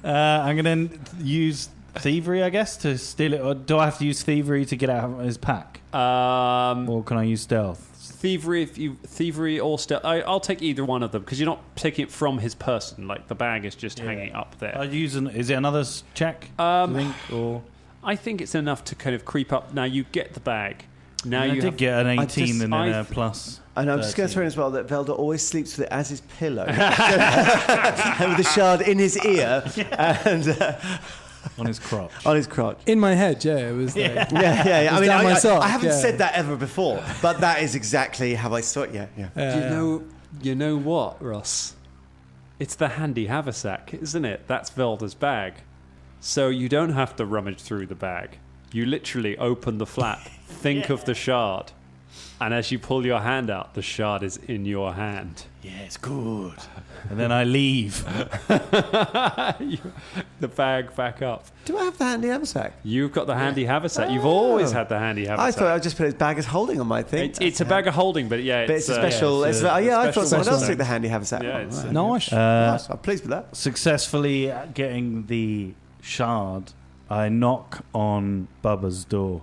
I'm going to use thievery, I guess, to steal it. Or do I have to use thievery to get out of his pack? Or can I use stealth? Thievery or stealth. I'll take either one of them because you're not taking it from his person. Like the bag is just hanging up there. I'll use is it another check? Do you think, or I think it's enough to kind of creep up. Now you get the bag. Now I did get an 18 and then a plus. And I'm just going to throw in as well that Velda always sleeps with it as his pillow. And with the shard in his ear and on his crotch. on his crotch. In my head, it was like... Yeah. I mean, down my sock, I haven't yeah. said that ever before, but that is exactly how I saw it. Yeah. You know what, Ross? It's the handy haversack, isn't it? That's Velda's bag. So you don't have to rummage through the bag. You literally open the flap, think of the shard, and as you pull your hand out, the shard is in your hand. Yes, good. And then I leave. The bag back up. Do I have the handy haversack? You've got the handy haversack. You've always had the handy haversack. I thought I just put his bag as holding on my thing. It's a bag of holding, but yeah, But it's a special. I thought someone special else thing. took the handy haversack. Yeah, it's, Right. Nice. Nice. I'm pleased with that. Successfully getting the shard, I knock on Bubba's door.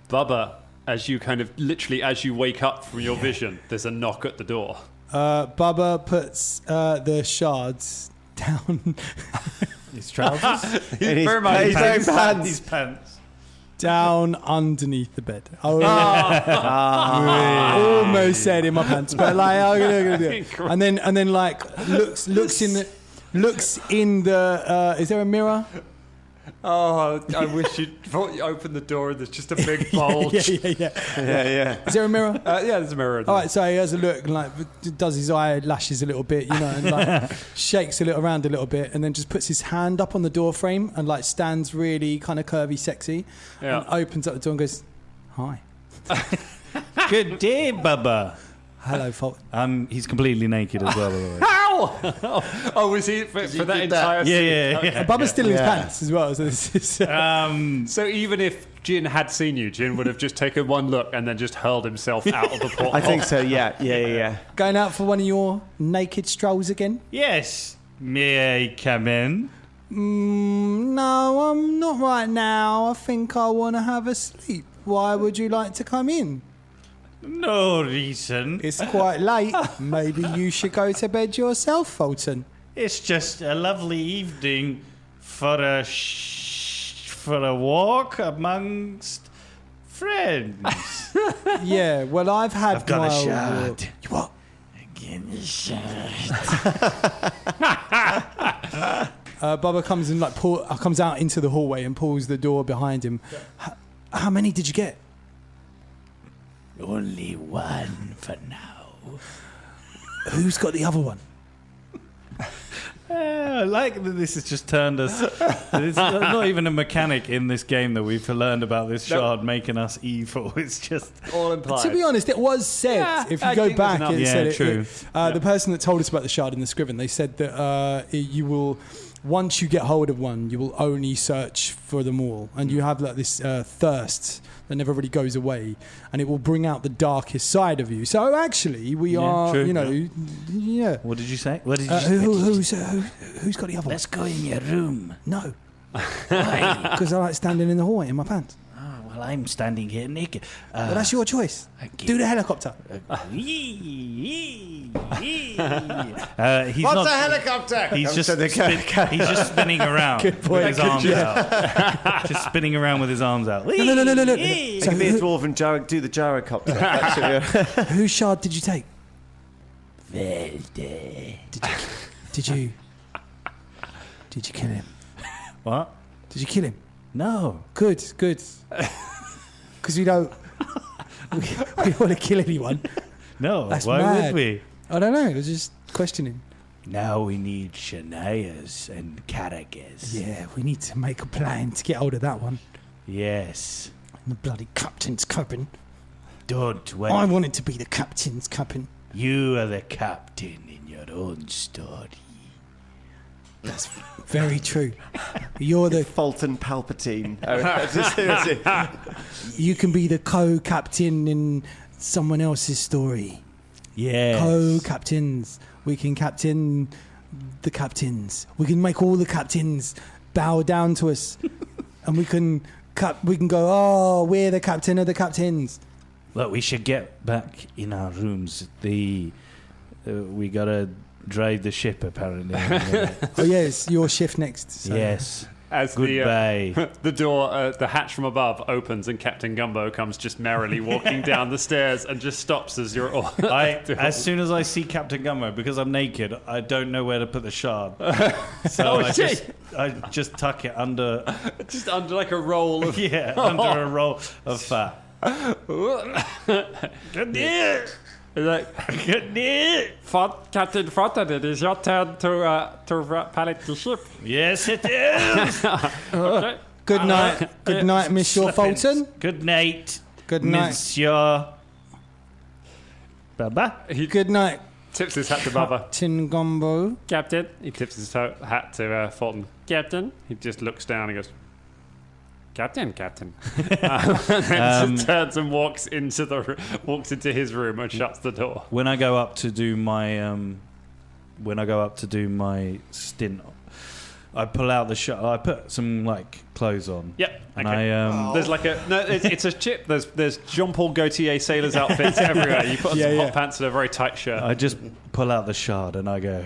Bubba, as you kind of literally as you wake up from your vision, there's a knock at the door. Bubba puts the shards down His trousers? And he's very much his own pants. His pants. down underneath the bed. I almost said in my pants, but like I'm gonna do it. And then like looks in the. Is there a mirror? Oh, I wish you'd open the door and there's just a big bulge. Yeah. Is there a mirror? Yeah, there's a mirror. All right, so he has a look and like does his eyelashes a little bit, and like shakes a little around a little bit, and then just puts his hand up on the door frame and like stands really kind of curvy, sexy, and opens up the door and goes, "Hi." Good day, Bubba. Hello, Fulton. He's completely naked as well, by the way. How? Oh, was he for that entire? Yeah. Bubba's still in his pants as well. So this is. So even if Jin had seen you, Jin would have just taken one look and then just hurled himself out of the porthole. I think so. Yeah. Going out for one of your naked strolls again? Yes. May I come in? No, I'm not right now. I think I want to have a sleep. Why would you like to come in? No reason. It's quite late. Maybe you should go to bed yourself, Folton. It's just a lovely evening for a walk amongst friends. Yeah, well, I've got a my shard. walk. You what? Again, a shard. Bubba comes and comes out into the hallway and pulls the door behind him. How many did you get? Only one for now. Who's got the other one? I like that this has just turned us. There's not even a mechanic in this game that we've learned about this shard making us evil. It's just all implied. To be honest, it was said. Yeah, if you I go think there's back, enough. it Yeah, said it. true. The person that told us about the shard in the Scriven, they said that you will, once you get hold of one, you will only search for them all, and you have like this thirst that never really goes away, and it will bring out the darkest side of you. So actually, we are, true. yeah. What did you say? What did you say? Who's got the other one? Let's go in your room. No, Why? because I like standing in the hallway in my pants. Oh, well, I'm standing here naked. But that's your choice. Okay. Do the helicopter. He's What's not. a helicopter? He's just, So they go- he's just spinning around Good point. with his arms out. Just spinning around with his arms out. No. It So could be a dwarf and do the gyrocopter. Actually, whose shard did you take? Velde. Did you kill him? What? Did you kill him? No. Good. Because we don't want to kill anyone. No. That's Why mad. would we? I don't know. I was just questioning. Now we need Shanias and Carragas. Yeah, we need to make a plan to get hold of that one. Yes. The bloody captain's cabin. Don't worry. I wanted to be the captain's cabin. You are the captain in your own story. That's very true. You're the. Fulton Palpatine. You can be the co-captain in someone else's story. Yes. Co-captains. We can captain the captains. We can make all the captains bow down to us, and we can go. Oh, we're the captain of the captains. Well, we should get back in our rooms. We gotta drive the ship, apparently. Oh yes, your shift next. So. Yes. As Goodbye. the door, the hatch from above opens and Captain Gumbo comes just merrily walking down the stairs and just stops as you're all. As soon as I see Captain Gumbo, because I'm naked, I don't know where to put the shard. So I just tuck it under. Just under like a roll of. Under a roll of fat. Good news. Like, Good news. Captain Fulton, it is your turn to pilot the ship. Yes, it is. Okay. Good night. Good night, Monsieur Fulton. Good night. Good night. Monsieur. Baba. He Good night, tips his hat to Bubba. Tin Gumbo. Captain. He tips his hat to Fulton. Captain. He just looks down and goes, Captain. And then just turns and walks into his room and shuts the door. When I go up to do my stint, I pull out the shot. I put some clothes on. Yep. And okay. There's it's a chip. There's Jean-Paul Gaultier sailors outfits everywhere. You put on some hot pants and a very tight shirt. I just pull out the shard and I go,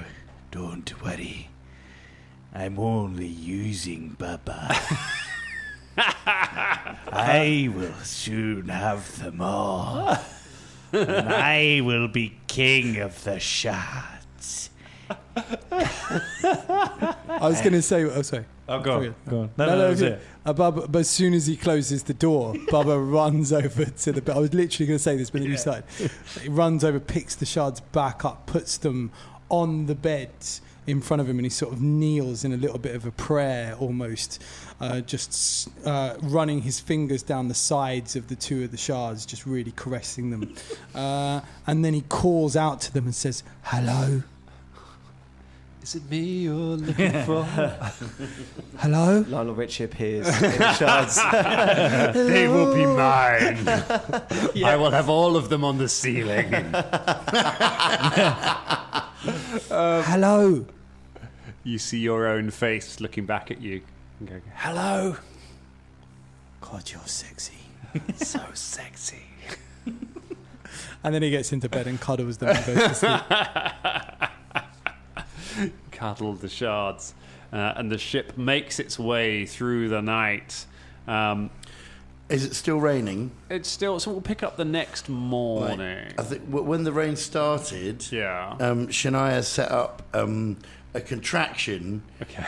Don't worry. I'm only using Bubba. I will soon have them all. And I will be king of the shards. I was going to say. Oh, sorry. "Oh, go on, go on." No, No, that was okay. it. Bubba, but as soon as he closes the door, Bubba runs over to the bed. I was literally going to say this, but then you started. He runs over, picks the shards back up, puts them on the bed in front of him, and he sort of kneels in a little bit of a prayer almost, just running his fingers down the sides of the two of the shards, just really caressing them. And then he calls out to them and says, "Hello? Is it me you're looking for? Hello?" Lionel Richie appears in the shards. They will be mine. I will have all of them on the ceiling. Hello? You see your own face looking back at you and going, Hello? God, you're sexy. so sexy. And then he gets into bed and cuddles them and goes to sleep. Cuddle the shards. And the ship makes its way through the night. Is it still raining? It's still... So we'll pick up the next morning. I think when the rain started, Shania set up a contraction. Okay.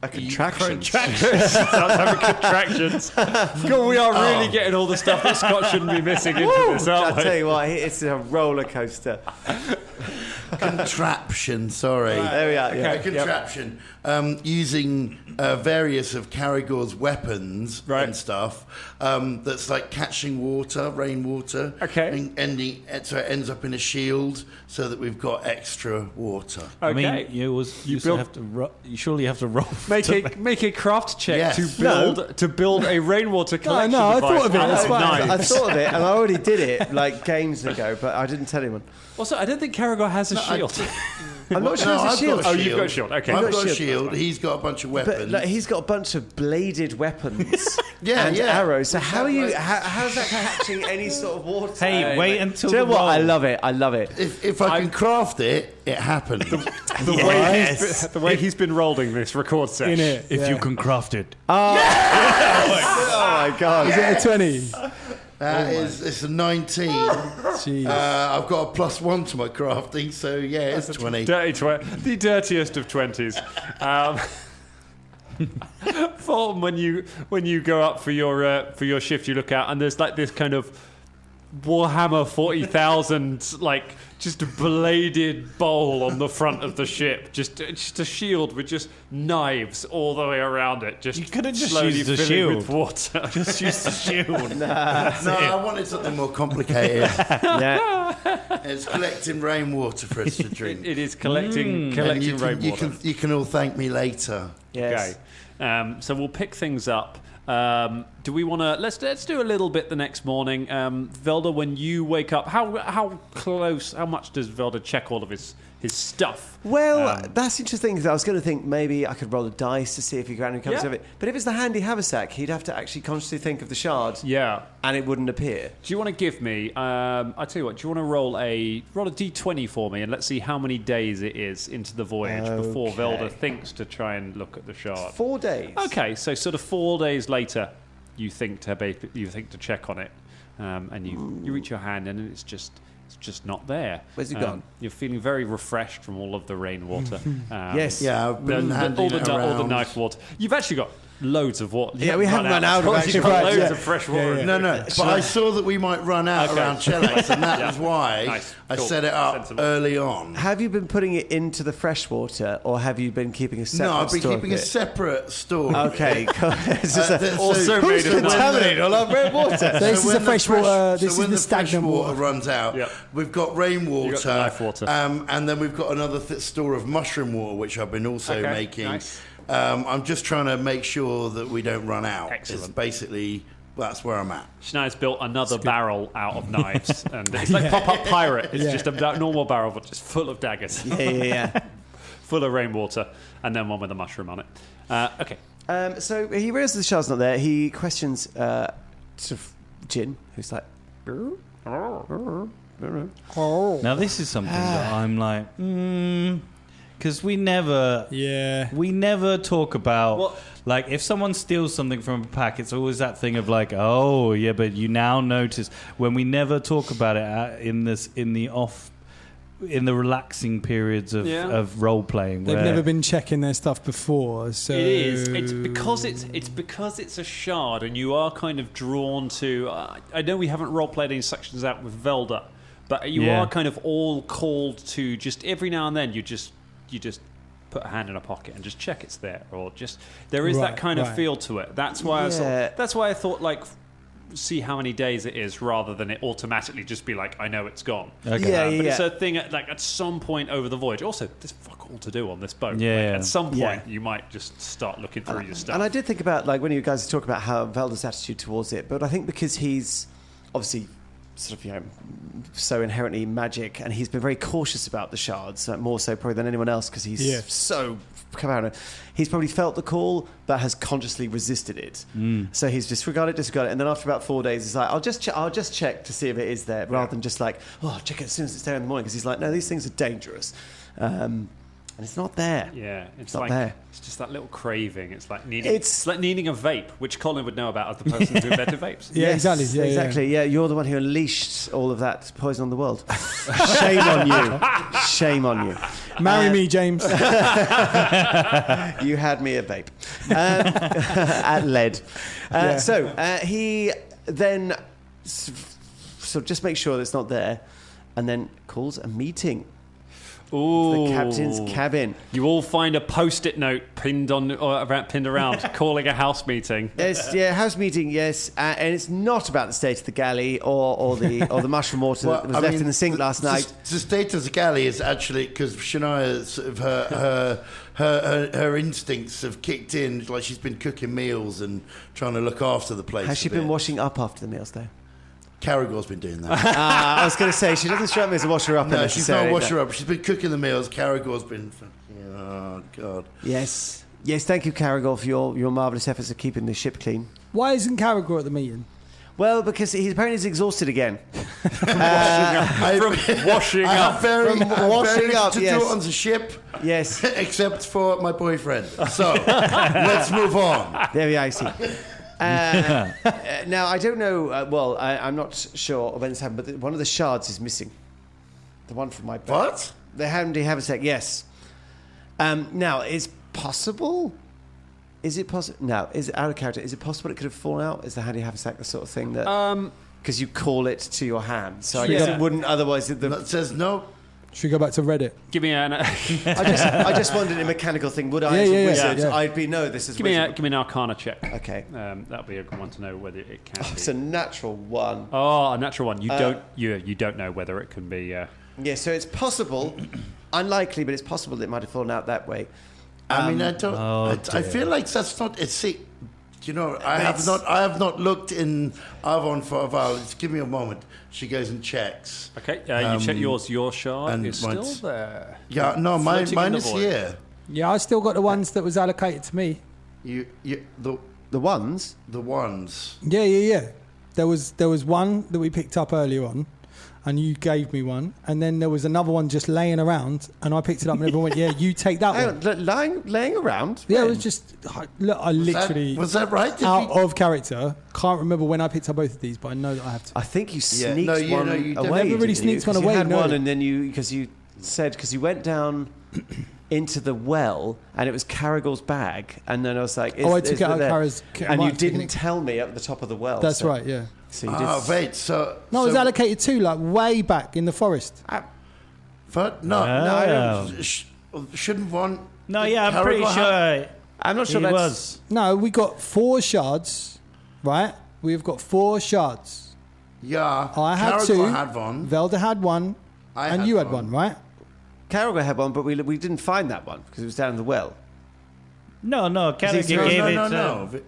A contraction. Sounds having contractions. God, we are really getting all the stuff that Scott shouldn't be missing into this, aren't we? I'll tell you what, it's a roller coaster. Contraption, sorry. There we are. A contraption. Using various of Caragor's weapons and stuff that's like catching water, rainwater. Okay. And so it ends up in a shield so that we've got extra water. Okay. I mean, you surely have to roll. Make a craft check to build a rainwater collection I device. thought of it. That's fine. I thought of it, and I already did it like games ago, but I didn't tell anyone. Also, I don't think Caragor has a shield. I'm not sure it's a shield. Oh, you've got a shield. Okay. I've got a shield. He's got a bunch of weapons. But like, he's got a bunch of bladed weapons and arrows. So how's that catching any sort of water? Hey, wait until Do you know the what? roll. I love it. I love it. If I can craft it, it happens. The way he's been rolling this record set. In it. If you can craft it. Oh my God. Is it a 20? It's a 19. Jeez. I've got a +1 to my crafting, so yeah, it's 20. The dirtiest of 20s. Fulton, when you go up for your shift, you look out and there's like this kind of Warhammer 40,000 like just a bladed bowl on the front of the ship, just a shield with just knives all the way around it. Just You could have just slowly used the filling shield. with water. Just use the shield. No, I wanted something more complicated. Yeah. It's collecting rainwater for us to drink. It is collecting And you rainwater. you can all thank me later. Yes. Okay. So we'll pick things up. Do we want to? Let's do a little bit the next morning. Velda, when you wake up, how close? How much does Velda check all of his stuff? Well, that's interesting because I was going to think maybe I could roll a dice to see if he randomly comes of it. But if it's the handy haversack, he'd have to actually consciously think of the shard. Yeah. And it wouldn't appear. Do you want to give me? I tell you what. Do you want to roll a d20 for me, and let's see how many days it is into the voyage before Velda thinks to try and look at the shard. 4 days. Okay, so sort of 4 days later, you think to check on it, and you reach your hand and it's just not there. Where's it gone? You're feeling very refreshed from all of the rainwater. Yes. Yeah, I've been handing it all the around. knife water. You've actually got loads of water. Yeah, we haven't run out of actually. You've got Right, loads of fresh water. No, but I saw that we might run out around Chellax, and that is why I set it up Sensible. early on. Have you been putting it into the fresh water, or have you been keeping a separate No, I've been store keeping of a it? separate store. Okay, cool. It's just also who's made of contaminated all our red water? This is the fresh water. This is the stagnant water water. runs out. Yep. We've got rainwater, You've got the knife water. and then we've got another store of mushroom water, which I've been also making. Nice. I'm just trying to make sure that we don't run out. Excellent. It's basically, that's where I'm at. Shania's built another barrel out of knives, and it's like pop-up pirate. It's just a normal barrel, but just full of daggers. Yeah. Full of rainwater, and then one with a mushroom on it. Okay. So he realizes the shard's not there. He questions sort of Jin, who's like, Now this is something that I'm like, because we never talk about like if someone steals something from a pack, it's always that thing of like, oh yeah, but you now notice when we never talk about it in the relaxing periods of role playing. They've never been checking their stuff before, so it is. It's because it's a shard, and you are kind of drawn to. I know we haven't role played any sections out with Velda, but you are kind of all called to just every now and then. You just put a hand in a pocket and just check it's there, or just there is that kind of feel to it. That's why I thought like see how many days it is rather than it automatically just be like I know it's gone. Okay. But it's a thing at some point over the voyage. Also, there's fuck all to do on this boat. Yeah. At some point you might just start looking through your stuff. And I did think about like when you guys talk about how Velda's attitude towards it, but I think because he's obviously sort of so inherently magic, and he's been very cautious about the shards, more so probably than anyone else because he's so paranoid. He's probably felt the call, but has consciously resisted it. So he's disregarded, and then after about 4 days, he's like, I'll just check to see if it is there, rather than just like, I'll check it as soon as it's there in the morning, because he's like, no, these things are dangerous. And it's not there. Yeah, it's not like there. It's just that little craving. It's like needing a vape, which Colin would know about as the person who invented vapes. Yeah, exactly. Yeah, exactly. Yeah, you're the one who unleashed all of that poison on the world. Shame on you. Shame on you. Marry me, James. You had me a vape at lead. So he then so just make sure that it's not there, and then calls a meeting. Ooh. The captain's cabin. You all find a post-it note pinned around, calling a house meeting. Yes, house meeting. Yes, and it's not about the state of the galley or the mushroom water that was left in the sink last night. The state of the galley is actually because Shania, sort of her instincts have kicked in. Like she's been cooking meals and trying to look after the place. Has she been washing up after the meals though? Caragor's been doing that. I was going to say, she doesn't strike me as a washer up. No, she's not a washer up. She's been cooking the meals. Caragor's been... Oh, God. Yes, thank you, Caragor, for your marvellous efforts of keeping the ship clean. Why isn't Caragor at the meeting? Well, because he's apparently exhausted again. From washing up. From washing up, to yes. do on the ship. Yes. Except for my boyfriend. So, let's move on. There we are, I see. Now, I don't know, I'm not sure when this happened, but one of the shards is missing. The one from my bag. What? The handy haversack, yes. Now, is it possible? No, is it out of character? Is it possible it could have fallen out? Is the handy haversack the sort of thing that... Because you call it to your hand. So I guess it wouldn't otherwise... It says no. Should we go back to Reddit? Give me an... I just wondered a mechanical thing. Would I, as a wizard, I'd be, no, this is give me an Arcana check. Okay. That'll be a good one to know whether it can be. It's a natural one. Oh, a natural one. You don't know whether it can be... Yeah, so it's possible, unlikely, but it's possible that it might have fallen out that way. I mean, I don't... I feel like that's not... See, you know, I have not looked in Avon for a while. Just give me a moment. She goes and checks. Okay, you check yours. Your shard is still there. Yeah, no, mine is here. Yeah, I still got the ones that was allocated to me. The ones? The ones. Yeah. There was one that we picked up earlier on, and you gave me one, and then there was another one just laying around, and I picked it up, and everyone went, "Yeah, you take that one." Laying around? Yeah, it was just look. I literally was that right? Of character. Can't remember when I picked up both of these, but I know that I have to. I think you sneaked one away. I never really sneaked one away. You had one, and then because you went down into the well, and it was Caragor's bag, and then I was like, I took it out of Caragor's, and you didn't tell me at the top to the well. That's right. Yeah. So you did. Wait. So no, it was allocated too, like way back in the forest. But no, shouldn't one? No, yeah, I'm pretty sure. I'm not sure he that was. No, we got 4 shards, right? We've got 4 shards. Yeah, I had Caragor 2. had one. Velda had one, and you had one, right? Caragor had one, but we didn't find that one because it was down in the well. No, Caragor gave it. No.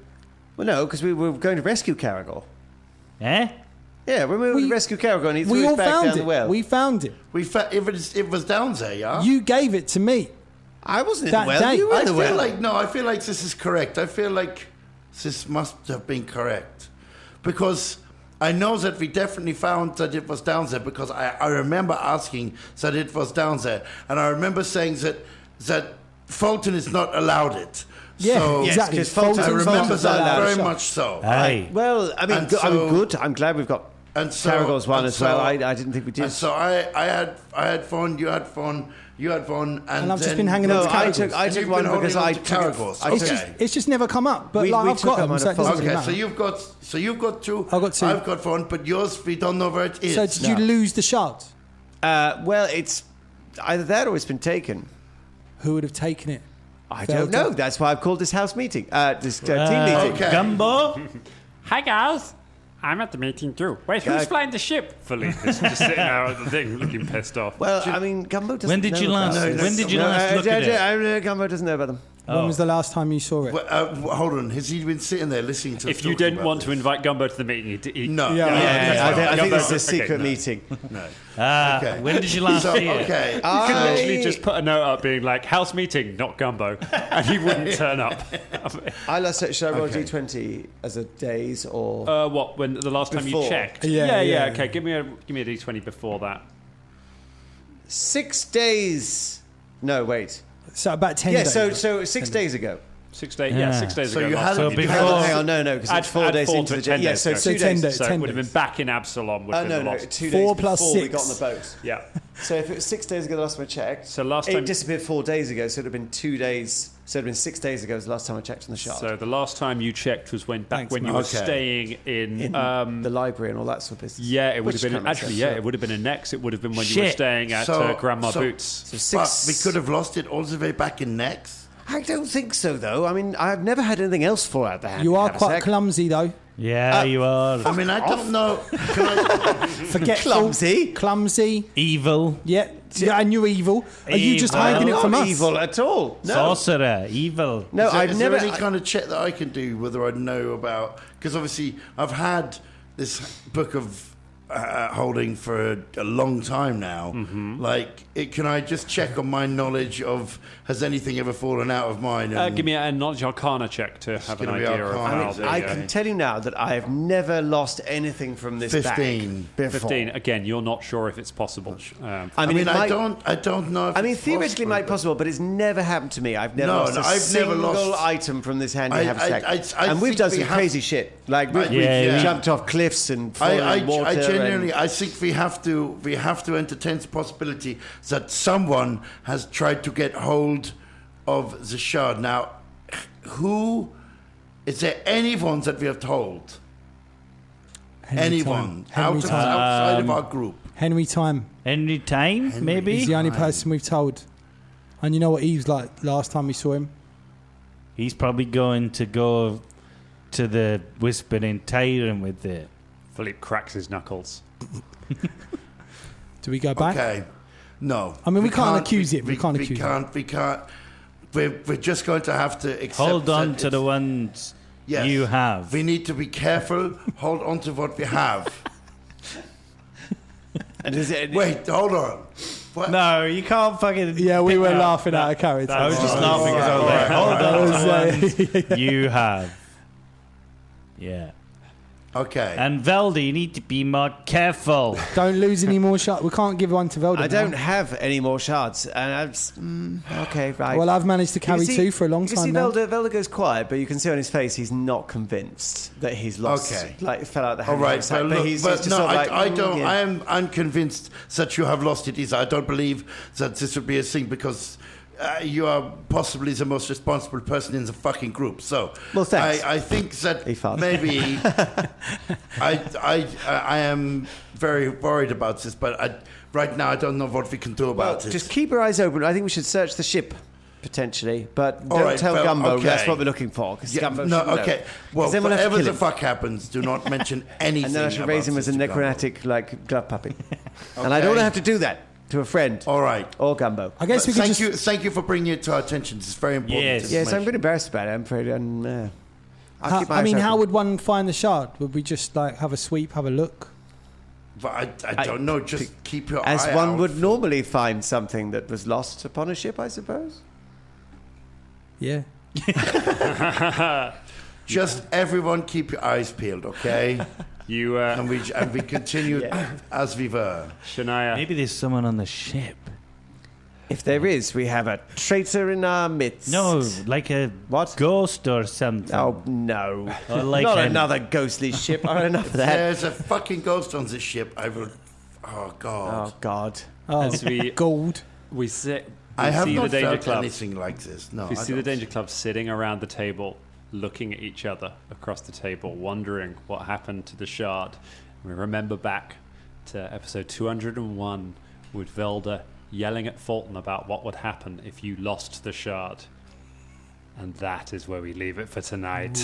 Well, no, because we were going to rescue Caragor. Eh? Yeah, when we were to rescue Caragor, and he threw We his all bag found down it. the well. We found it. It was down there, yeah. You gave it to me. I wasn't in That the well. day. You were in the well. I feel like this is correct. I feel like this must have been correct because I know that we definitely found that it was down there because I remember asking that it was down there, and I remember saying that Folton is not allowed it. Yeah, so, exactly. Yes, because I remember that allowed. very much so. Aye. Well, I mean, And so- I'm good. I'm glad we've got Caragor's one as well. I didn't think we did. And so I had fun. You had fun. And I've just then- been hanging on to I Caragor's. took And you've one been because holding I on to took Caragor's. I It's took- just never come up. But We I've took got them them, on so a it doesn't phone. really Okay, matter. so you've got 2. I've got 2. I've got 1, but yours we don't know where it is. So did you lose the shard? well, it's either that or it's been taken. Who would have taken it? I don't know. That's why I've called this house meeting. This team meeting. Okay. Gumbo? Hi guys, I'm at the meeting too. Wait, who's flying the ship? Philippe is just sitting there at the thing, looking pissed off. Well, I mean, Gumbo doesn't When did know you about last? this. When did you last look at it? Gumbo doesn't know about them. When was the last time you saw it? Hold on. Has he been sitting there listening to us If you talking didn't about want this? to invite Gumbo to the meeting, No. I think this is a Okay, secret no. meeting. No. Okay. When did you last see it? Okay. You could literally just put a note up being like, house meeting, not Gumbo, and he wouldn't turn up. I last should I roll D20 as a days or What, when the last time you Before. checked? Yeah. Okay, give me a D20 before that. 6 days? No, wait. So about 10 Yeah, days. so 6 days ago. 6 days, Yeah. 6 days So ago. you last had time. it before- Hang on, no, because it's 4 days into the day. Yeah, so 2 10 days. days. So 10 it would have been days. back in Absalom. Would have been No, the last. 2 days 4 plus before we 6. got on the boat. Yeah. So if it was 6 days ago the last time I checked, So last it time. disappeared 4 days ago, so it would have been 2 days. So it would have been 6 days ago was the last time I checked on the shard. So the last time you checked was when Thanks, you man. were Okay. staying in. in the library and all that sort of business. Yeah, it would Which have been kind of actually. makes Yeah, sense, it would have been a next. It would have been when you were Shit. staying at Grandma Boots. So But 6. we could have lost it all the way back in Nex. I don't think so, though. I mean, I've never had anything else fall out the hand. You are Have a quite sec. clumsy, though. Yeah, you are. I mean, I don't know. Can I, Forgetful. Clumsy. Evil. Yeah. And you're evil. Are you just Evil. hiding it I'm from not us? evil at all. No, Sorcerer. Evil. no, is there, I've is never. there any kind of check that I can do whether I know about? Because obviously, I've had this book of holding for a long time now. Like, can I just check on my knowledge of has anything ever fallen out of mine? And Give me a knowledge Arcana check to have an gonna be idea of Arcana. how I the. can tell you now that I have never lost anything from this 15. bag before. 15. Again, you're not sure if it's possible. I I mean, mean, it I might, don't know. If I mean, it's theoretically, it might be but- possible, but it's never happened to me. I've never No, lost a I've never single lost- item from this handy I- haversack. I And we've think done we some have- crazy shit. Like we've Yeah, we- jumped off cliffs and fallen in water. I genuinely, and, I think we have to entertain the possibility that someone has tried to get hold of the shard. Now, who is there? Anyone that we have told? Anyone Henry Time. outside of our group? Henry Time. Any time, maybe? He's the only person we've told. And you know what Eve's like last time we saw him? He's probably going to go to the Whispering Tyrant with it. Philippe cracks his knuckles. Do we go back? Okay, no. I mean, we can't accuse him. We can't accuse him. We can't. We're just going to have to accept. Hold on that to the it's- ones Yes. you have. We need to be careful. Hold on to what we have. and is it, Wait, hold on. What? No, you can't fucking. Yeah, we were pick laughing out of character. I was just Alright, laughing because I was like, hold I on was, to the ones you have. Yeah. Okay. And Velda, you need to be more careful. Don't lose any more shots. We can't give one to Velda. I now. don't have any more shards. And I'm just, okay, right. Well, I've managed to You can carry see- 2 for a long you can time see now. Velda goes quiet, but you can see on his face he's not convinced that he's lost. Okay. Like, fell out the All hand. right, haversack, but but look, he's but just no, sort of like, I don't. yeah. I am unconvinced that you have lost it either. I don't believe that this would be a thing because you are possibly the most responsible person in the fucking group. So, Well, thanks. I think that He felt. maybe I am very worried about this, but right now I don't know what we can do Well, about it. just keep your eyes open. I think we should search the ship, potentially. But All don't right, tell well, Gumbo okay. that's what we're looking for. 'Cause Yeah, Gumbo no, should know. okay. Well, 'Cause then we'll have to whatever kill the him. fuck happens, do not mention anything. And then I should raise him about as a this to Gumbo. necromantic, like, glove puppet. And I don't want to have to do that to a friend All right. or Gumbo. I guess we could just... Thank you for bringing it to our attention. It's very important. Yes. Yes, I'm a information. bit embarrassed about it. I'm afraid. I'll keep my I mean, eyes how open. would one find the shard? Would we just like have a sweep, have a look? But I don't know. Just keep your As eye one out would for- normally find something that was lost upon a ship, I suppose. Yeah. Just everyone keep your eyes peeled, okay? You, and we continue as we were. Shania. Maybe there's someone on the ship. If there is, we have a traitor in our midst. No, like a What? ghost or something. Oh, no. Or like Not an- another ghostly ship. Or enough of that. There's a fucking ghost on this ship. I will. Oh God. Oh, God. Oh, As we gold. we sit. I have see not the Danger felt Club. anything like this. No. We I see the don't. Danger Club sitting around the table, looking at each other across the table, wondering what happened to the shard. We remember back to episode 201 with Velda yelling at Folton about what would happen if you lost the shard. And that is where we leave it for tonight.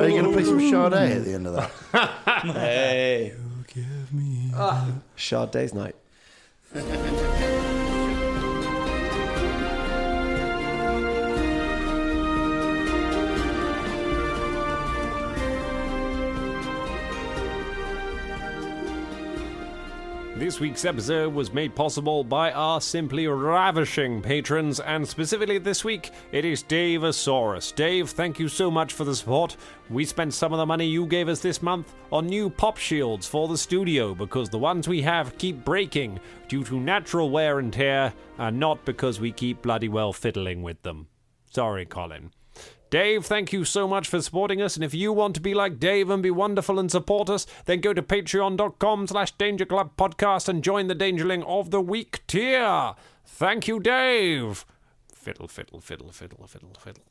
Are you going to play some Sade at the end of that? Hey. Give me Shard Days Night. This week's episode was made possible by our simply ravishing patrons, and specifically this week, it is Dave-asaurus. Dave, thank you so much for the support. We spent some of the money you gave us this month on new pop shields for the studio, because the ones we have keep breaking due to natural wear and tear, and not because we keep bloody well fiddling with them. Sorry, Colin. Dave, thank you so much for supporting us, and if you want to be like Dave and be wonderful and support us, then go to patreon.com/DangerClubPodcast and join the Dangerling of the Week tier. Thank you, Dave. Fiddle, fiddle, fiddle, fiddle, fiddle, fiddle.